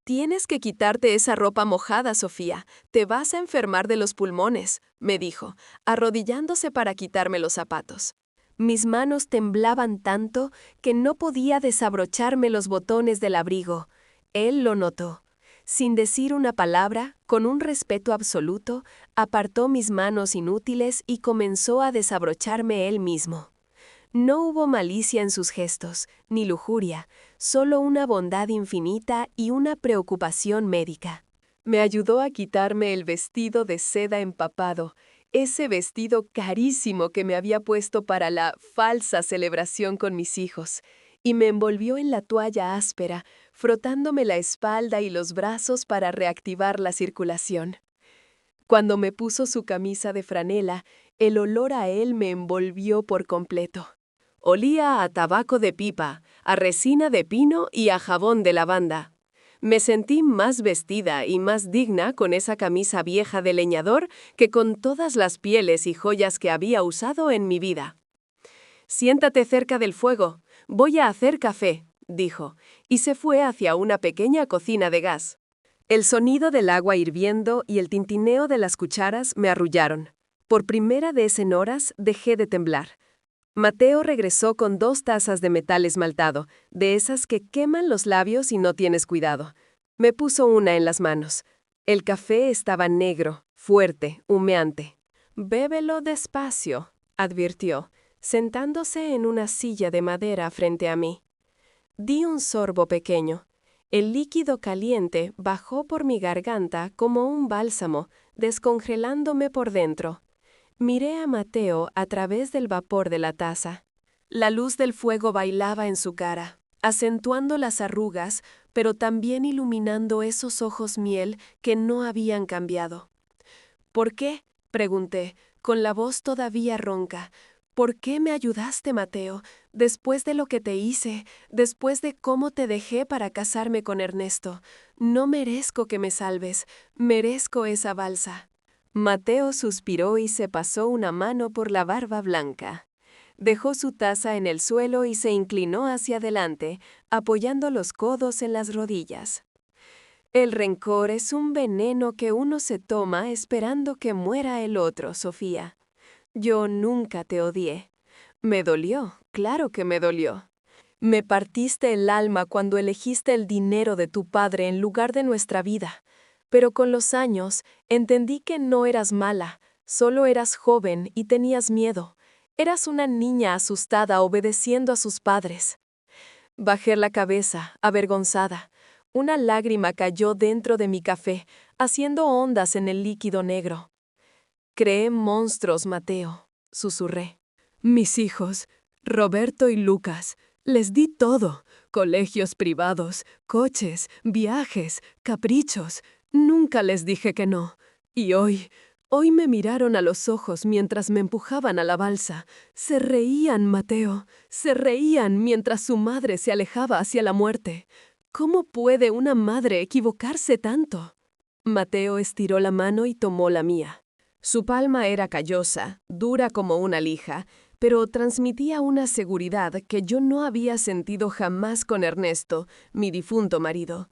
«Tienes que quitarte esa ropa mojada, Sofía. Te vas a enfermar de los pulmones», me dijo, arrodillándose para quitarme los zapatos. Mis manos temblaban tanto que no podía desabrocharme los botones del abrigo. Él lo notó. Sin decir una palabra, con un respeto absoluto, apartó mis manos inútiles y comenzó a desabrocharme él mismo. No hubo malicia en sus gestos, ni lujuria, solo una bondad infinita y una preocupación médica. Me ayudó a quitarme el vestido de seda empapado, ese vestido carísimo que me había puesto para la falsa celebración con mis hijos, y me envolvió en la toalla áspera, frotándome la espalda y los brazos para reactivar la circulación. Cuando me puso su camisa de franela, el olor a él me envolvió por completo. Olía a tabaco de pipa, a resina de pino y a jabón de lavanda. Me sentí más vestida y más digna con esa camisa vieja de leñador que con todas las pieles y joyas que había usado en mi vida. «Siéntate cerca del fuego, voy a hacer café», dijo, y se fue hacia una pequeña cocina de gas. El sonido del agua hirviendo y el tintineo de las cucharas me arrullaron. Por primera vez en horas dejé de temblar. Mateo regresó con 2 tazas de metal esmaltado, de esas que queman los labios si no tienes cuidado. Me puso una en las manos. El café estaba negro, fuerte, humeante. «Bébelo despacio», advirtió, sentándose en una silla de madera frente a mí. Di un sorbo pequeño. El líquido caliente bajó por mi garganta como un bálsamo, descongelándome por dentro. Miré a Mateo a través del vapor de la taza. La luz del fuego bailaba en su cara, acentuando las arrugas, pero también iluminando esos ojos miel que no habían cambiado. ¿Por qué?, pregunté, con la voz todavía ronca. ¿Por qué me ayudaste, Mateo, después de lo que te hice, después de cómo te dejé para casarme con Ernesto? No merezco que me salves, merezco esa balsa. Mateo suspiró y se pasó una mano por la barba blanca. Dejó su taza en el suelo y se inclinó hacia adelante, apoyando los codos en las rodillas. El rencor es un veneno que uno se toma esperando que muera el otro, Sofía. Yo nunca te odié. Me dolió, claro que me dolió. Me partiste el alma cuando elegiste el dinero de tu padre en lugar de nuestra vida. Pero con los años entendí que no eras mala, solo eras joven y tenías miedo. Eras una niña asustada obedeciendo a sus padres. Bajé la cabeza, avergonzada. Una lágrima cayó dentro de mi café, haciendo ondas en el líquido negro. Creé monstruos, Mateo, susurré. Mis hijos, Roberto y Lucas, les di todo. Colegios privados, coches, viajes, caprichos. Nunca les dije que no. Y hoy me miraron a los ojos mientras me empujaban a la balsa. Se reían, Mateo, se reían mientras su madre se alejaba hacia la muerte. ¿Cómo puede una madre equivocarse tanto? Mateo estiró la mano y tomó la mía. Su palma era callosa, dura como una lija, pero transmitía una seguridad que yo no había sentido jamás con Ernesto, mi difunto marido.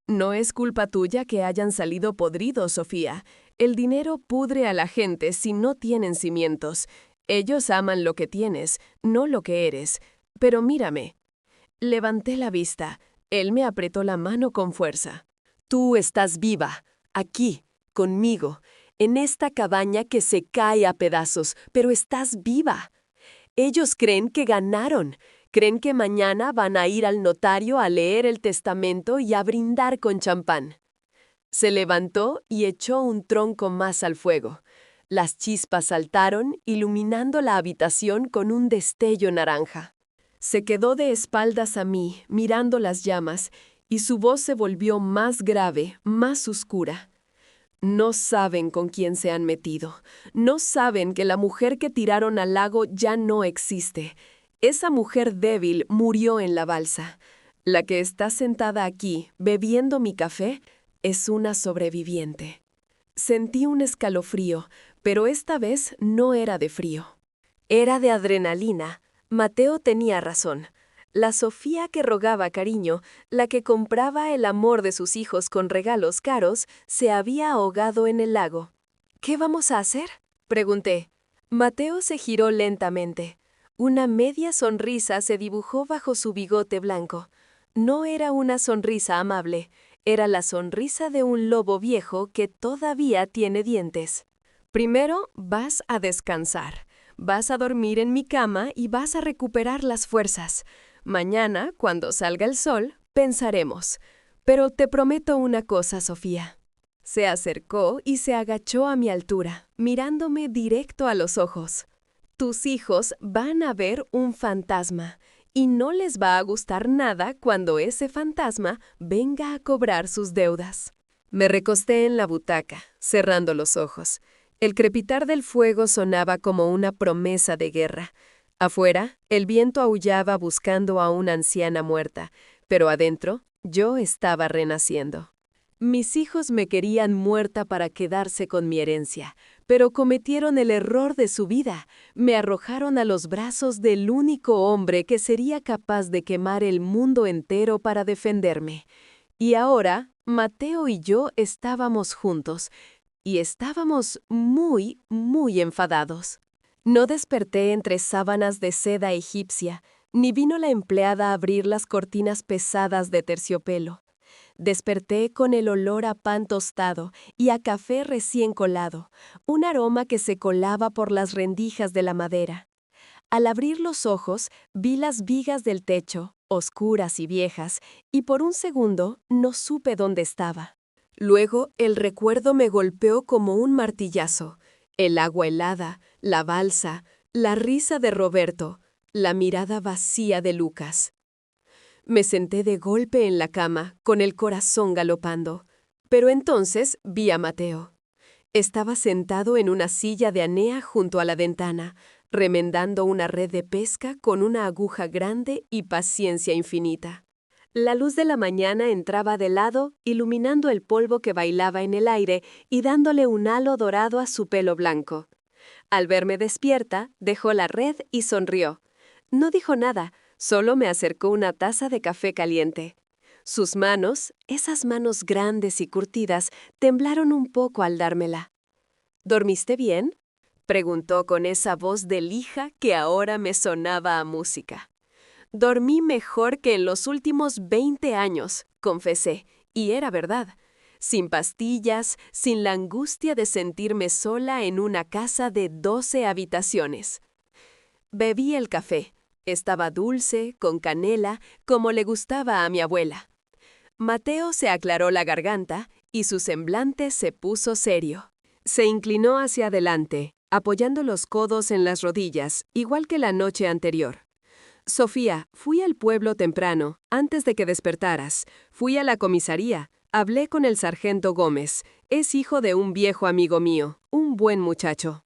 No es culpa tuya que hayan salido podridos, Sofía. El dinero pudre a la gente si no tienen cimientos. Ellos aman lo que tienes, no lo que eres. Pero mírame. Levanté la vista. Él me apretó la mano con fuerza. Tú estás viva, aquí, conmigo, en esta cabaña que se cae a pedazos, pero estás viva. Ellos creen que ganaron. Creen que mañana van a ir al notario a leer el testamento y a brindar con champán. Se levantó y echó un tronco más al fuego. Las chispas saltaron, iluminando la habitación con un destello naranja. Se quedó de espaldas a mí, mirando las llamas, y su voz se volvió más grave, más oscura. No saben con quién se han metido. No saben que la mujer que tiraron al lago ya no existe. Esa mujer débil murió en la balsa. La que está sentada aquí, bebiendo mi café, es una sobreviviente. Sentí un escalofrío, pero esta vez no era de frío. Era de adrenalina. Mateo tenía razón. La Sofía que rogaba cariño, la que compraba el amor de sus hijos con regalos caros, se había ahogado en el lago. ¿Qué vamos a hacer?, pregunté. Mateo se giró lentamente. Una media sonrisa se dibujó bajo su bigote blanco. No era una sonrisa amable, era la sonrisa de un lobo viejo que todavía tiene dientes. Primero vas a descansar. Vas a dormir en mi cama y vas a recuperar las fuerzas. Mañana, cuando salga el sol, pensaremos. Pero te prometo una cosa, Sofía. Se acercó y se agachó a mi altura, mirándome directo a los ojos. Tus hijos van a ver un fantasma, y no les va a gustar nada cuando ese fantasma venga a cobrar sus deudas. Me recosté en la butaca, cerrando los ojos. El crepitar del fuego sonaba como una promesa de guerra. Afuera, el viento aullaba buscando a una anciana muerta, pero adentro, yo estaba renaciendo. Mis hijos me querían muerta para quedarse con mi herencia, pero cometieron el error de su vida. Me arrojaron a los brazos del único hombre que sería capaz de quemar el mundo entero para defenderme. Y ahora, Mateo y yo estábamos juntos, y estábamos muy, muy enfadados. No desperté entre sábanas de seda egipcia, ni vino la empleada a abrir las cortinas pesadas de terciopelo. Desperté con el olor a pan tostado y a café recién colado, un aroma que se colaba por las rendijas de la madera. Al abrir los ojos, vi las vigas del techo, oscuras y viejas, y por un segundo no supe dónde estaba. Luego el recuerdo me golpeó como un martillazo. El agua helada, la balsa, la risa de Roberto, la mirada vacía de Lucas. Me senté de golpe en la cama, con el corazón galopando. Pero entonces vi a Mateo. Estaba sentado en una silla de anea junto a la ventana, remendando una red de pesca con una aguja grande y paciencia infinita. La luz de la mañana entraba de lado, iluminando el polvo que bailaba en el aire y dándole un halo dorado a su pelo blanco. Al verme despierta, dejó la red y sonrió. No dijo nada, solo me acercó una taza de café caliente. Sus manos, esas manos grandes y curtidas, temblaron un poco al dármela. ¿Dormiste bien?, preguntó con esa voz de lija que ahora me sonaba a música. Dormí mejor que en los últimos 20 años, confesé, y era verdad. Sin pastillas, sin la angustia de sentirme sola en una casa de 12 habitaciones. Bebí el café. Estaba dulce, con canela, como le gustaba a mi abuela. Mateo se aclaró la garganta y su semblante se puso serio. Se inclinó hacia adelante, apoyando los codos en las rodillas, igual que la noche anterior. Sofía, fui al pueblo temprano, antes de que despertaras. Fui a la comisaría. Hablé con el sargento Gómez. Es hijo de un viejo amigo mío, un buen muchacho.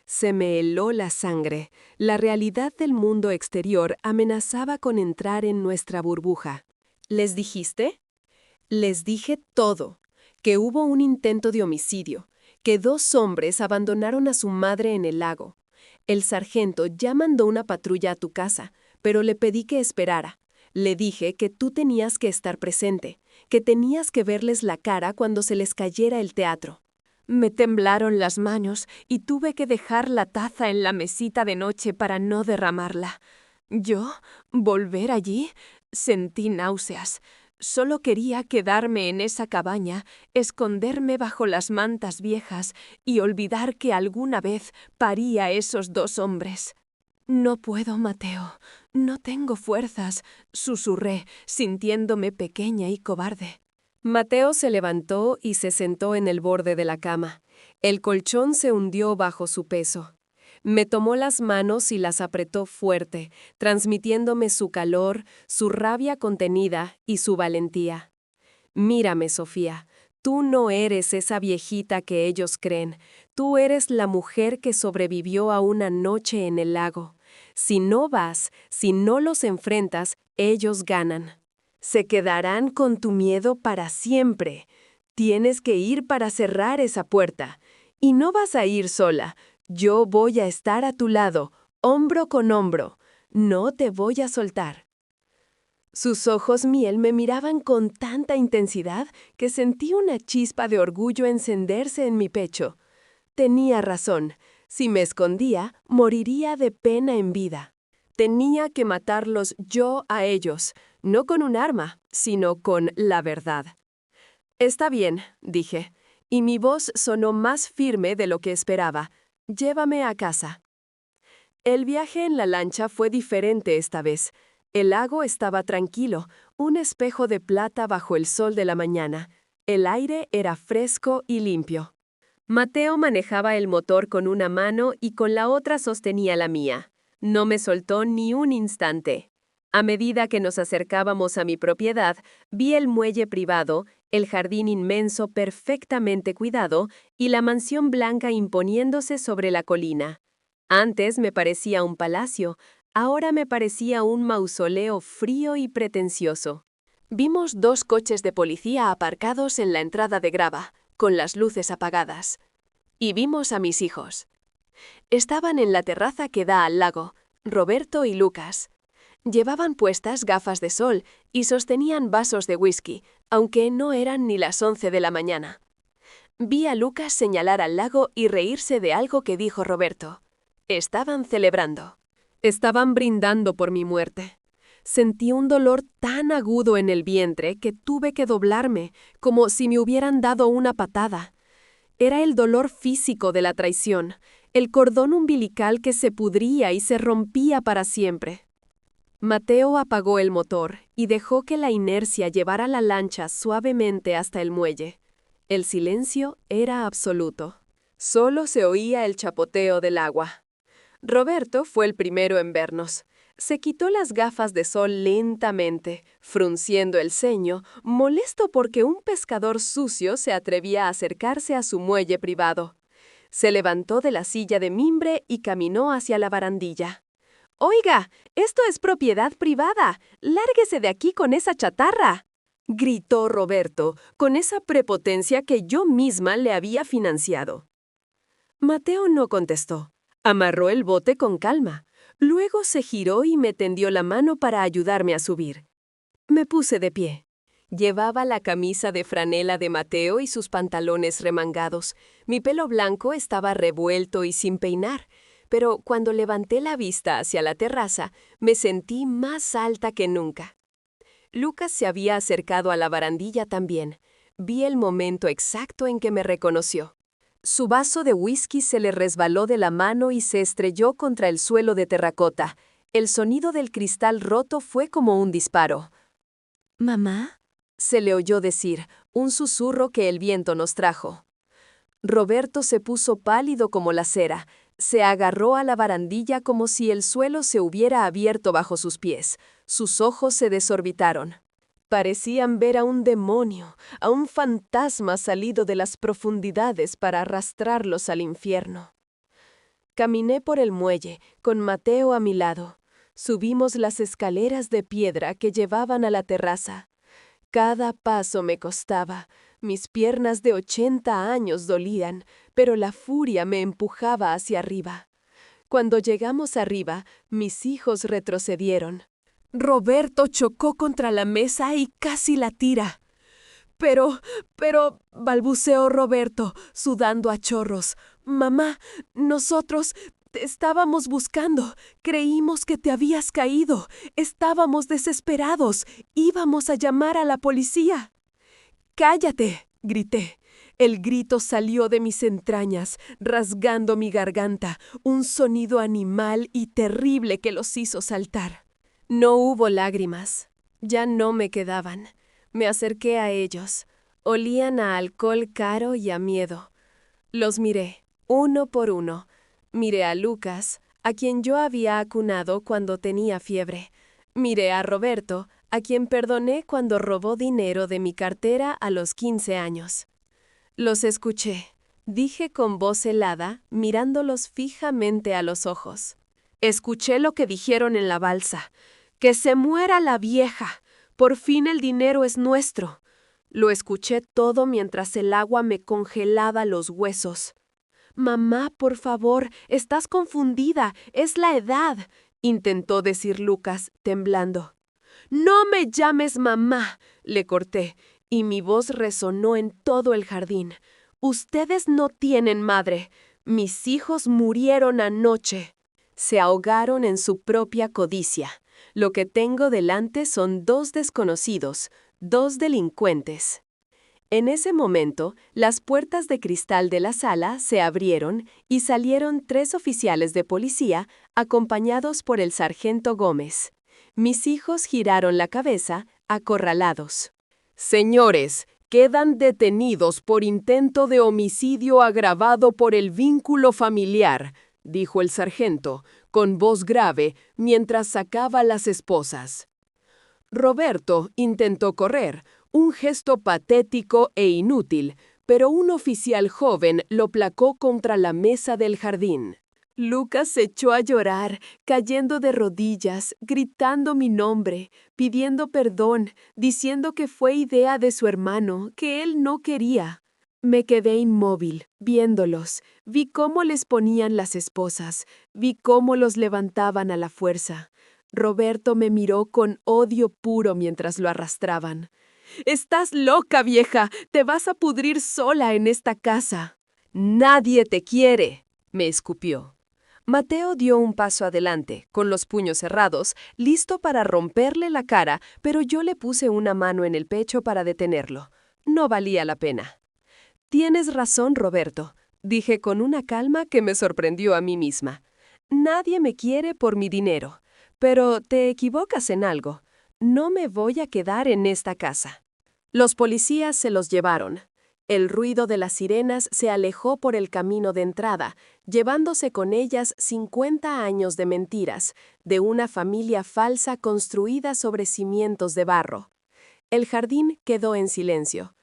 Se me heló la sangre. La realidad del mundo exterior amenazaba con entrar en nuestra burbuja. ¿Les dijiste? Les dije todo. Que hubo un intento de homicidio. Que 2 hombres abandonaron a su madre en el lago. El sargento ya mandó una patrulla a tu casa, pero le pedí que esperara. Le dije que tú tenías que estar presente, que tenías que verles la cara cuando se les cayera el teatro. Me temblaron las manos y tuve que dejar la taza en la mesita de noche para no derramarla. ¿Yo? ¿Volver allí? Sentí náuseas. Solo quería quedarme en esa cabaña, esconderme bajo las mantas viejas y olvidar que alguna vez parí a esos 2 hombres. No puedo, Mateo. No tengo fuerzas, susurré, sintiéndome pequeña y cobarde. Mateo se levantó y se sentó en el borde de la cama. El colchón se hundió bajo su peso. Me tomó las manos y las apretó fuerte, transmitiéndome su calor, su rabia contenida y su valentía. Mírame, Sofía, tú no eres esa viejita que ellos creen. Tú eres la mujer que sobrevivió a una noche en el lago. Si no vas, si no los enfrentas, ellos ganan. Se quedarán con tu miedo para siempre. Tienes que ir para cerrar esa puerta. Y no vas a ir sola. Yo voy a estar a tu lado, hombro con hombro. No te voy a soltar. Sus ojos miel me miraban con tanta intensidad que sentí una chispa de orgullo encenderse en mi pecho. Tenía razón. Si me escondía, moriría de pena en vida. Tenía que matarlos yo a ellos, no con un arma, sino con la verdad. Está bien, dije, y mi voz sonó más firme de lo que esperaba. Llévame a casa. El viaje en la lancha fue diferente esta vez. El lago estaba tranquilo, un espejo de plata bajo el sol de la mañana. El aire era fresco y limpio. Mateo manejaba el motor con una mano y con la otra sostenía la mía. No me soltó ni un instante. A medida que nos acercábamos a mi propiedad, vi el muelle privado, el jardín inmenso perfectamente cuidado y la mansión blanca imponiéndose sobre la colina. Antes me parecía un palacio, ahora me parecía un mausoleo frío y pretencioso. Vimos 2 coches de policía aparcados en la entrada de grava, con las luces apagadas. Y vimos a mis hijos. Estaban en la terraza que da al lago, Roberto y Lucas. Llevaban puestas gafas de sol y sostenían vasos de whisky, aunque no eran ni las 11 de la mañana. Vi a Lucas señalar al lago y reírse de algo que dijo Roberto. Estaban celebrando. Estaban brindando por mi muerte. Sentí un dolor tan agudo en el vientre que tuve que doblarme, como si me hubieran dado una patada. Era el dolor físico de la traición, el cordón umbilical que se pudría y se rompía para siempre. Mateo apagó el motor y dejó que la inercia llevara la lancha suavemente hasta el muelle. El silencio era absoluto. Solo se oía el chapoteo del agua. Roberto fue el primero en vernos. Se quitó las gafas de sol lentamente, frunciendo el ceño, molesto porque un pescador sucio se atrevía a acercarse a su muelle privado. Se levantó de la silla de mimbre y caminó hacia la barandilla. «Oiga, esto es propiedad privada. Lárguese de aquí con esa chatarra», gritó Roberto, con esa prepotencia que yo misma le había financiado. Mateo no contestó. Amarró el bote con calma. Luego se giró y me tendió la mano para ayudarme a subir. Me puse de pie. Llevaba la camisa de franela de Mateo y sus pantalones remangados. Mi pelo blanco estaba revuelto y sin peinar, pero cuando levanté la vista hacia la terraza, me sentí más alta que nunca. Lucas se había acercado a la barandilla también. Vi el momento exacto en que me reconoció. Su vaso de whisky se le resbaló de la mano y se estrelló contra el suelo de terracota. El sonido del cristal roto fue como un disparo. «¿Mamá?», se le oyó decir, un susurro que el viento nos trajo. Roberto se puso pálido como la cera. Se agarró a la barandilla como si el suelo se hubiera abierto bajo sus pies. Sus ojos se desorbitaron. Parecían ver a un demonio, a un fantasma salido de las profundidades para arrastrarlos al infierno. Caminé por el muelle, con Mateo a mi lado. Subimos las escaleras de piedra que llevaban a la terraza. Cada paso me costaba. Mis piernas de 80 años dolían, pero la furia me empujaba hacia arriba. Cuando llegamos arriba, mis hijos retrocedieron. Roberto chocó contra la mesa y casi la tira. Pero, balbuceó Roberto, sudando a chorros. «Mamá, nosotros te estábamos buscando. Creímos que te habías caído. Estábamos desesperados. Íbamos a llamar a la policía». «¡Cállate!», grité. El grito salió de mis entrañas, rasgando mi garganta, un sonido animal y terrible que los hizo saltar. No hubo lágrimas. Ya no me quedaban. Me acerqué a ellos. Olían a alcohol caro y a miedo. Los miré, uno por uno. Miré a Lucas, a quien yo había acunado cuando tenía fiebre. Miré a Roberto, a quien perdoné cuando robó dinero de mi cartera a los 15 años. Los escuché, dije con voz helada, mirándolos fijamente a los ojos. Escuché lo que dijeron en la balsa. «¡Que se muera la vieja! Por fin el dinero es nuestro». Lo escuché todo mientras el agua me congelaba los huesos. «Mamá, por favor, estás confundida. Es la edad», intentó decir Lucas, temblando. «No me llames mamá», le corté, y mi voz resonó en todo el jardín. «Ustedes no tienen madre. Mis hijos murieron anoche». Se ahogaron en su propia codicia. Lo que tengo delante son 2 desconocidos, 2 delincuentes. En ese momento, las puertas de cristal de la sala se abrieron y salieron 3 oficiales de policía, acompañados por el sargento Gómez. Mis hijos giraron la cabeza, acorralados. «Señores, quedan detenidos por intento de homicidio agravado por el vínculo familiar», dijo el sargento, con voz grave, mientras sacaba las esposas. Roberto intentó correr, un gesto patético e inútil, pero un oficial joven lo placó contra la mesa del jardín. Lucas se echó a llorar, cayendo de rodillas, gritando mi nombre, pidiendo perdón, diciendo que fue idea de su hermano, que él no quería. Me quedé inmóvil, viéndolos. Vi cómo les ponían las esposas, vi cómo los levantaban a la fuerza. Roberto me miró con odio puro mientras lo arrastraban. «¡Estás loca, vieja! ¡Te vas a pudrir sola en esta casa!». «Nadie te quiere», me escupió. Mateo dio un paso adelante, con los puños cerrados, listo para romperle la cara, pero yo le puse una mano en el pecho para detenerlo. No valía la pena. «Tienes razón, Roberto», dije con una calma que me sorprendió a mí misma. «Nadie me quiere por mi dinero, pero te equivocas en algo. No me voy a quedar en esta casa». Los policías se los llevaron. El ruido de las sirenas se alejó por el camino de entrada, llevándose con ellas 50 años de mentiras, de una familia falsa construida sobre cimientos de barro. El jardín quedó en silencio.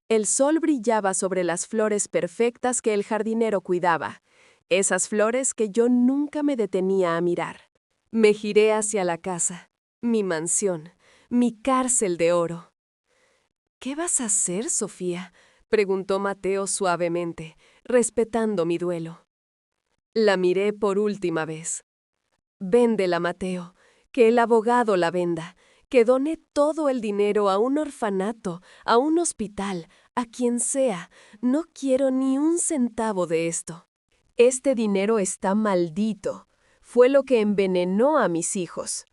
El sol brillaba sobre las flores perfectas que el jardinero cuidaba, esas flores que yo nunca me detenía a mirar. Me giré hacia la casa, mi mansión, mi cárcel de oro. «¿Qué vas a hacer, Sofía?», preguntó Mateo suavemente, respetando mi duelo. La miré por última vez. «Véndela, Mateo, que el abogado la venda, que done todo el dinero a un orfanato, a un hospital, a quien sea. No quiero ni un centavo de esto. Este dinero está maldito. Fue lo que envenenó a mis hijos».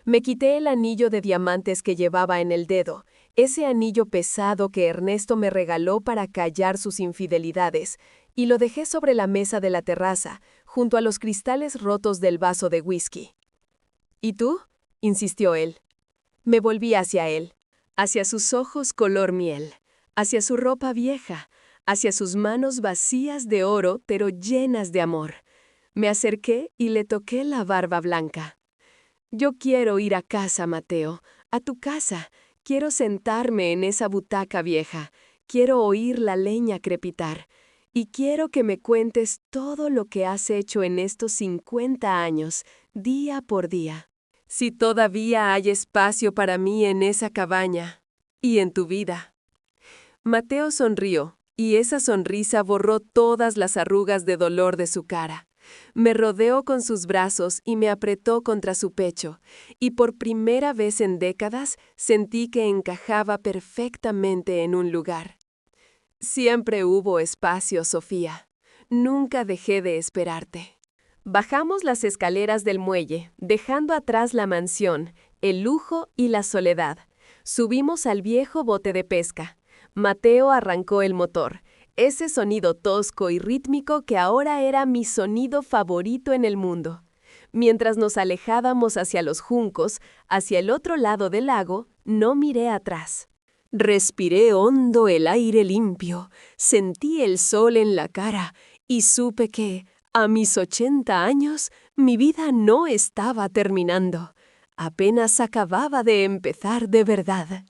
Me quité el anillo de diamantes que llevaba en el dedo, ese anillo pesado que Ernesto me regaló para callar sus infidelidades, y lo dejé sobre la mesa de la terraza, junto a los cristales rotos del vaso de whisky. «¿Y tú?», insistió él. Me volví hacia él, hacia sus ojos color miel, hacia su ropa vieja, hacia sus manos vacías de oro pero llenas de amor. Me acerqué y le toqué la barba blanca. «Yo quiero ir a casa, Mateo, a tu casa. Quiero sentarme en esa butaca vieja. Quiero oír la leña crepitar. Y quiero que me cuentes todo lo que has hecho en estos 50 años, día por día. Si todavía hay espacio para mí en esa cabaña y en tu vida». Mateo sonrió, y esa sonrisa borró todas las arrugas de dolor de su cara. Me rodeó con sus brazos y me apretó contra su pecho, y por primera vez en décadas sentí que encajaba perfectamente en un lugar. «Siempre hubo espacio, Sofía. Nunca dejé de esperarte». Bajamos las escaleras del muelle, dejando atrás la mansión, el lujo y la soledad. Subimos al viejo bote de pesca. Mateo arrancó el motor, ese sonido tosco y rítmico que ahora era mi sonido favorito en el mundo. Mientras nos alejábamos hacia los juncos, hacia el otro lado del lago, no miré atrás. Respiré hondo el aire limpio, sentí el sol en la cara y supe que, a mis 80 años, mi vida no estaba terminando. Apenas acababa de empezar de verdad.